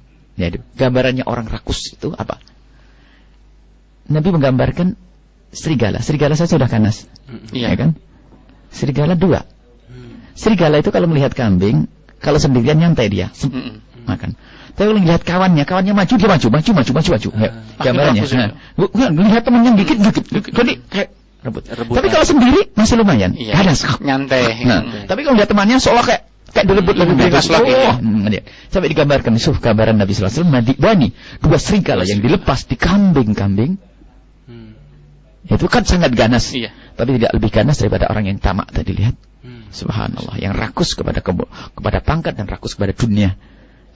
gambarannya orang rakus itu apa? Nabi menggambarkan serigala saja sudah ganas. Ya kan? Serigala 2. Serigala itu kalau melihat kambing, kalau sendirian nyantai dia makan. Tapi kalau melihat kawannya maju, dia maju. Ya, gambarannya. Lihat temannya dikit. Jadi kayak rebut. Tapi kalau sendiri masih lumayan. Ganas. Nyantai. Tapi kalau lihat temannya seolah kayak direbut lebih bebas lagi. Sampai digambarkan gambaran Nabi sallallahu alaihi wasallam, madibani, 2 serigala yang dilepas di kambing-kambing. Itu kan sangat ganas. Tapi tidak lebih ganas daripada orang yang tamak tadi, lihat. Subhanallah, yang rakus kepada pangkat dan rakus kepada dunia,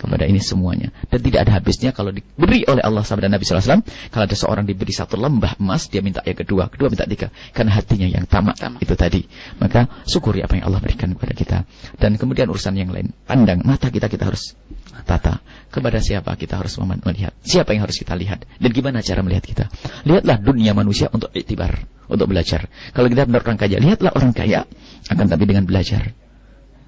kepada ini semuanya. Dan tidak ada habisnya kalau diberi oleh Allah sabda Nabi sallallahu alaihi wasallam, kalau ada seorang diberi 1 lembah emas, dia minta yang kedua minta 3, karena hatinya yang tamak. Itu tadi. Maka syukuri apa yang Allah berikan kepada kita. Dan kemudian urusan yang lain, pandang mata kita harus tata. Kepada siapa kita harus melihat? Siapa yang harus kita lihat? Dan gimana cara melihat kita? Lihatlah dunia manusia untuk iktibar, untuk belajar. Kalau kita benar orang kaya, lihatlah orang kaya, akan tapi dengan belajar.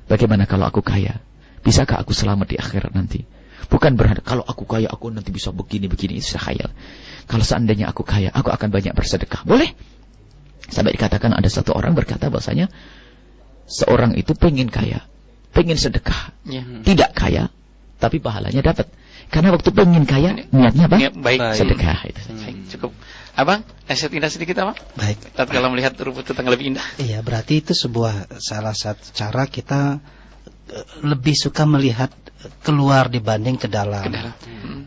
Bagaimana kalau aku kaya? Bisakah aku selamat di akhirat nanti? Bukan berharap kalau aku kaya aku nanti bisa begini, itu sudah khayal. Kalau seandainya aku kaya, aku akan banyak bersedekah. Boleh? Sampai dikatakan ada satu orang berkata bahwasanya seorang itu pengen kaya, pengen sedekah, tidak kaya, tapi pahalanya dapat. Karena waktu pengen kaya, niatnya apa? Baik. Sedekah itu. Cukup. Abang, eset indah sedikit apa? Baik. Tapi kalau melihat rumput tetangga lebih indah. Iya, berarti itu salah satu cara kita lebih suka melihat keluar dibanding ke dalam.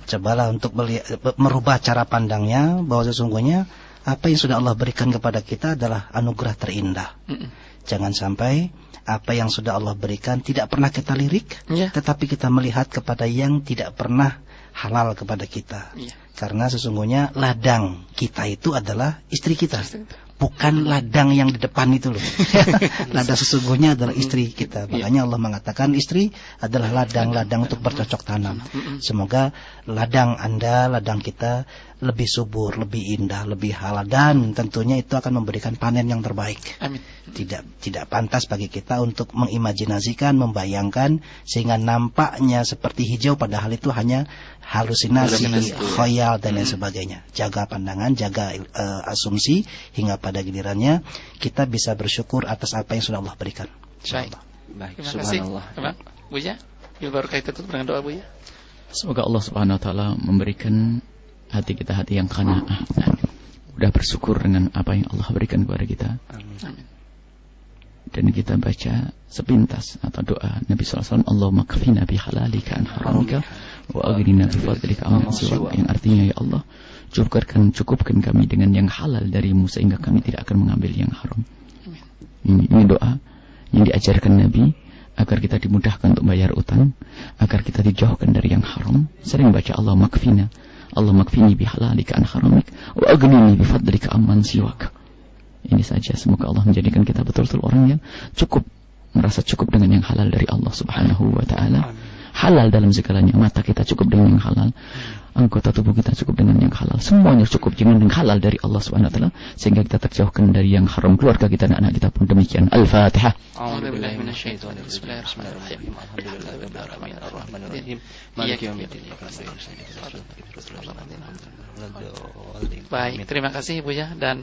Cobalah untuk merubah cara pandangnya, bahwa sesungguhnya apa yang sudah Allah berikan kepada kita adalah anugerah terindah. Jangan sampai apa yang sudah Allah berikan tidak pernah kita lirik, tetapi kita melihat kepada yang tidak pernah halal kepada kita. Karena sesungguhnya ladang kita itu adalah istri kita. Bukan ladang yang di depan itu loh. Ladang sesungguhnya adalah istri kita. Makanya Allah mengatakan istri adalah ladang-ladang untuk bercocok tanam. Semoga ladang Anda, ladang kita lebih subur, lebih indah, lebih halal, dan tentunya itu akan memberikan panen yang terbaik. Amin. Tidak pantas bagi kita untuk mengimajinasikan, membayangkan sehingga nampaknya seperti hijau padahal itu hanya halusinasi, khayal dan lain sebagainya. Jaga pandangan, jaga asumsi hingga pada gilirannya kita bisa bersyukur atas apa yang sudah Allah berikan. Baik. Terima kasih. Buya, baru kita tutup dengan doa Buya. Semoga Allah Subhanahu wa taala memberikan hati kita hati yang qanaah. Mudah bersyukur dengan apa yang Allah berikan kepada kita. Amin. Dan kita baca sepintas atau doa Nabi SAW, Allahumma kfina bi halalika an haramika wa aghnina bi fadlika amman siwak, yang artinya ya Allah, cukupkan kami dengan yang halal darimu sehingga kami tidak akan mengambil yang haram. Ini doa yang diajarkan Nabi agar kita dimudahkan untuk bayar utang, agar kita dijauhkan dari yang haram. Sering baca Allahumma kfini bi halalika an haramik wa aghnini bi fadlika amman siwak. Ini saja, semoga Allah menjadikan kita betul-betul orang yang cukup, merasa cukup dengan yang halal dari Allah Subhanahu wa taala. Halal dalam segalanya, mata kita cukup dengan yang halal, anggota tubuh kita cukup dengan yang halal, semuanya cukup dengan yang halal dari Allah Subhanahu wa taala, sehingga kita terjauhkan dari yang haram, keluarga kita dan anak kita pun demikian. Al-Fatihah. A'udzubillahi minasyaitonir rajim. Bismillahirrahmanirrahim. Alhamdulillahirabbil alamin. Baik, terima kasih Buya dan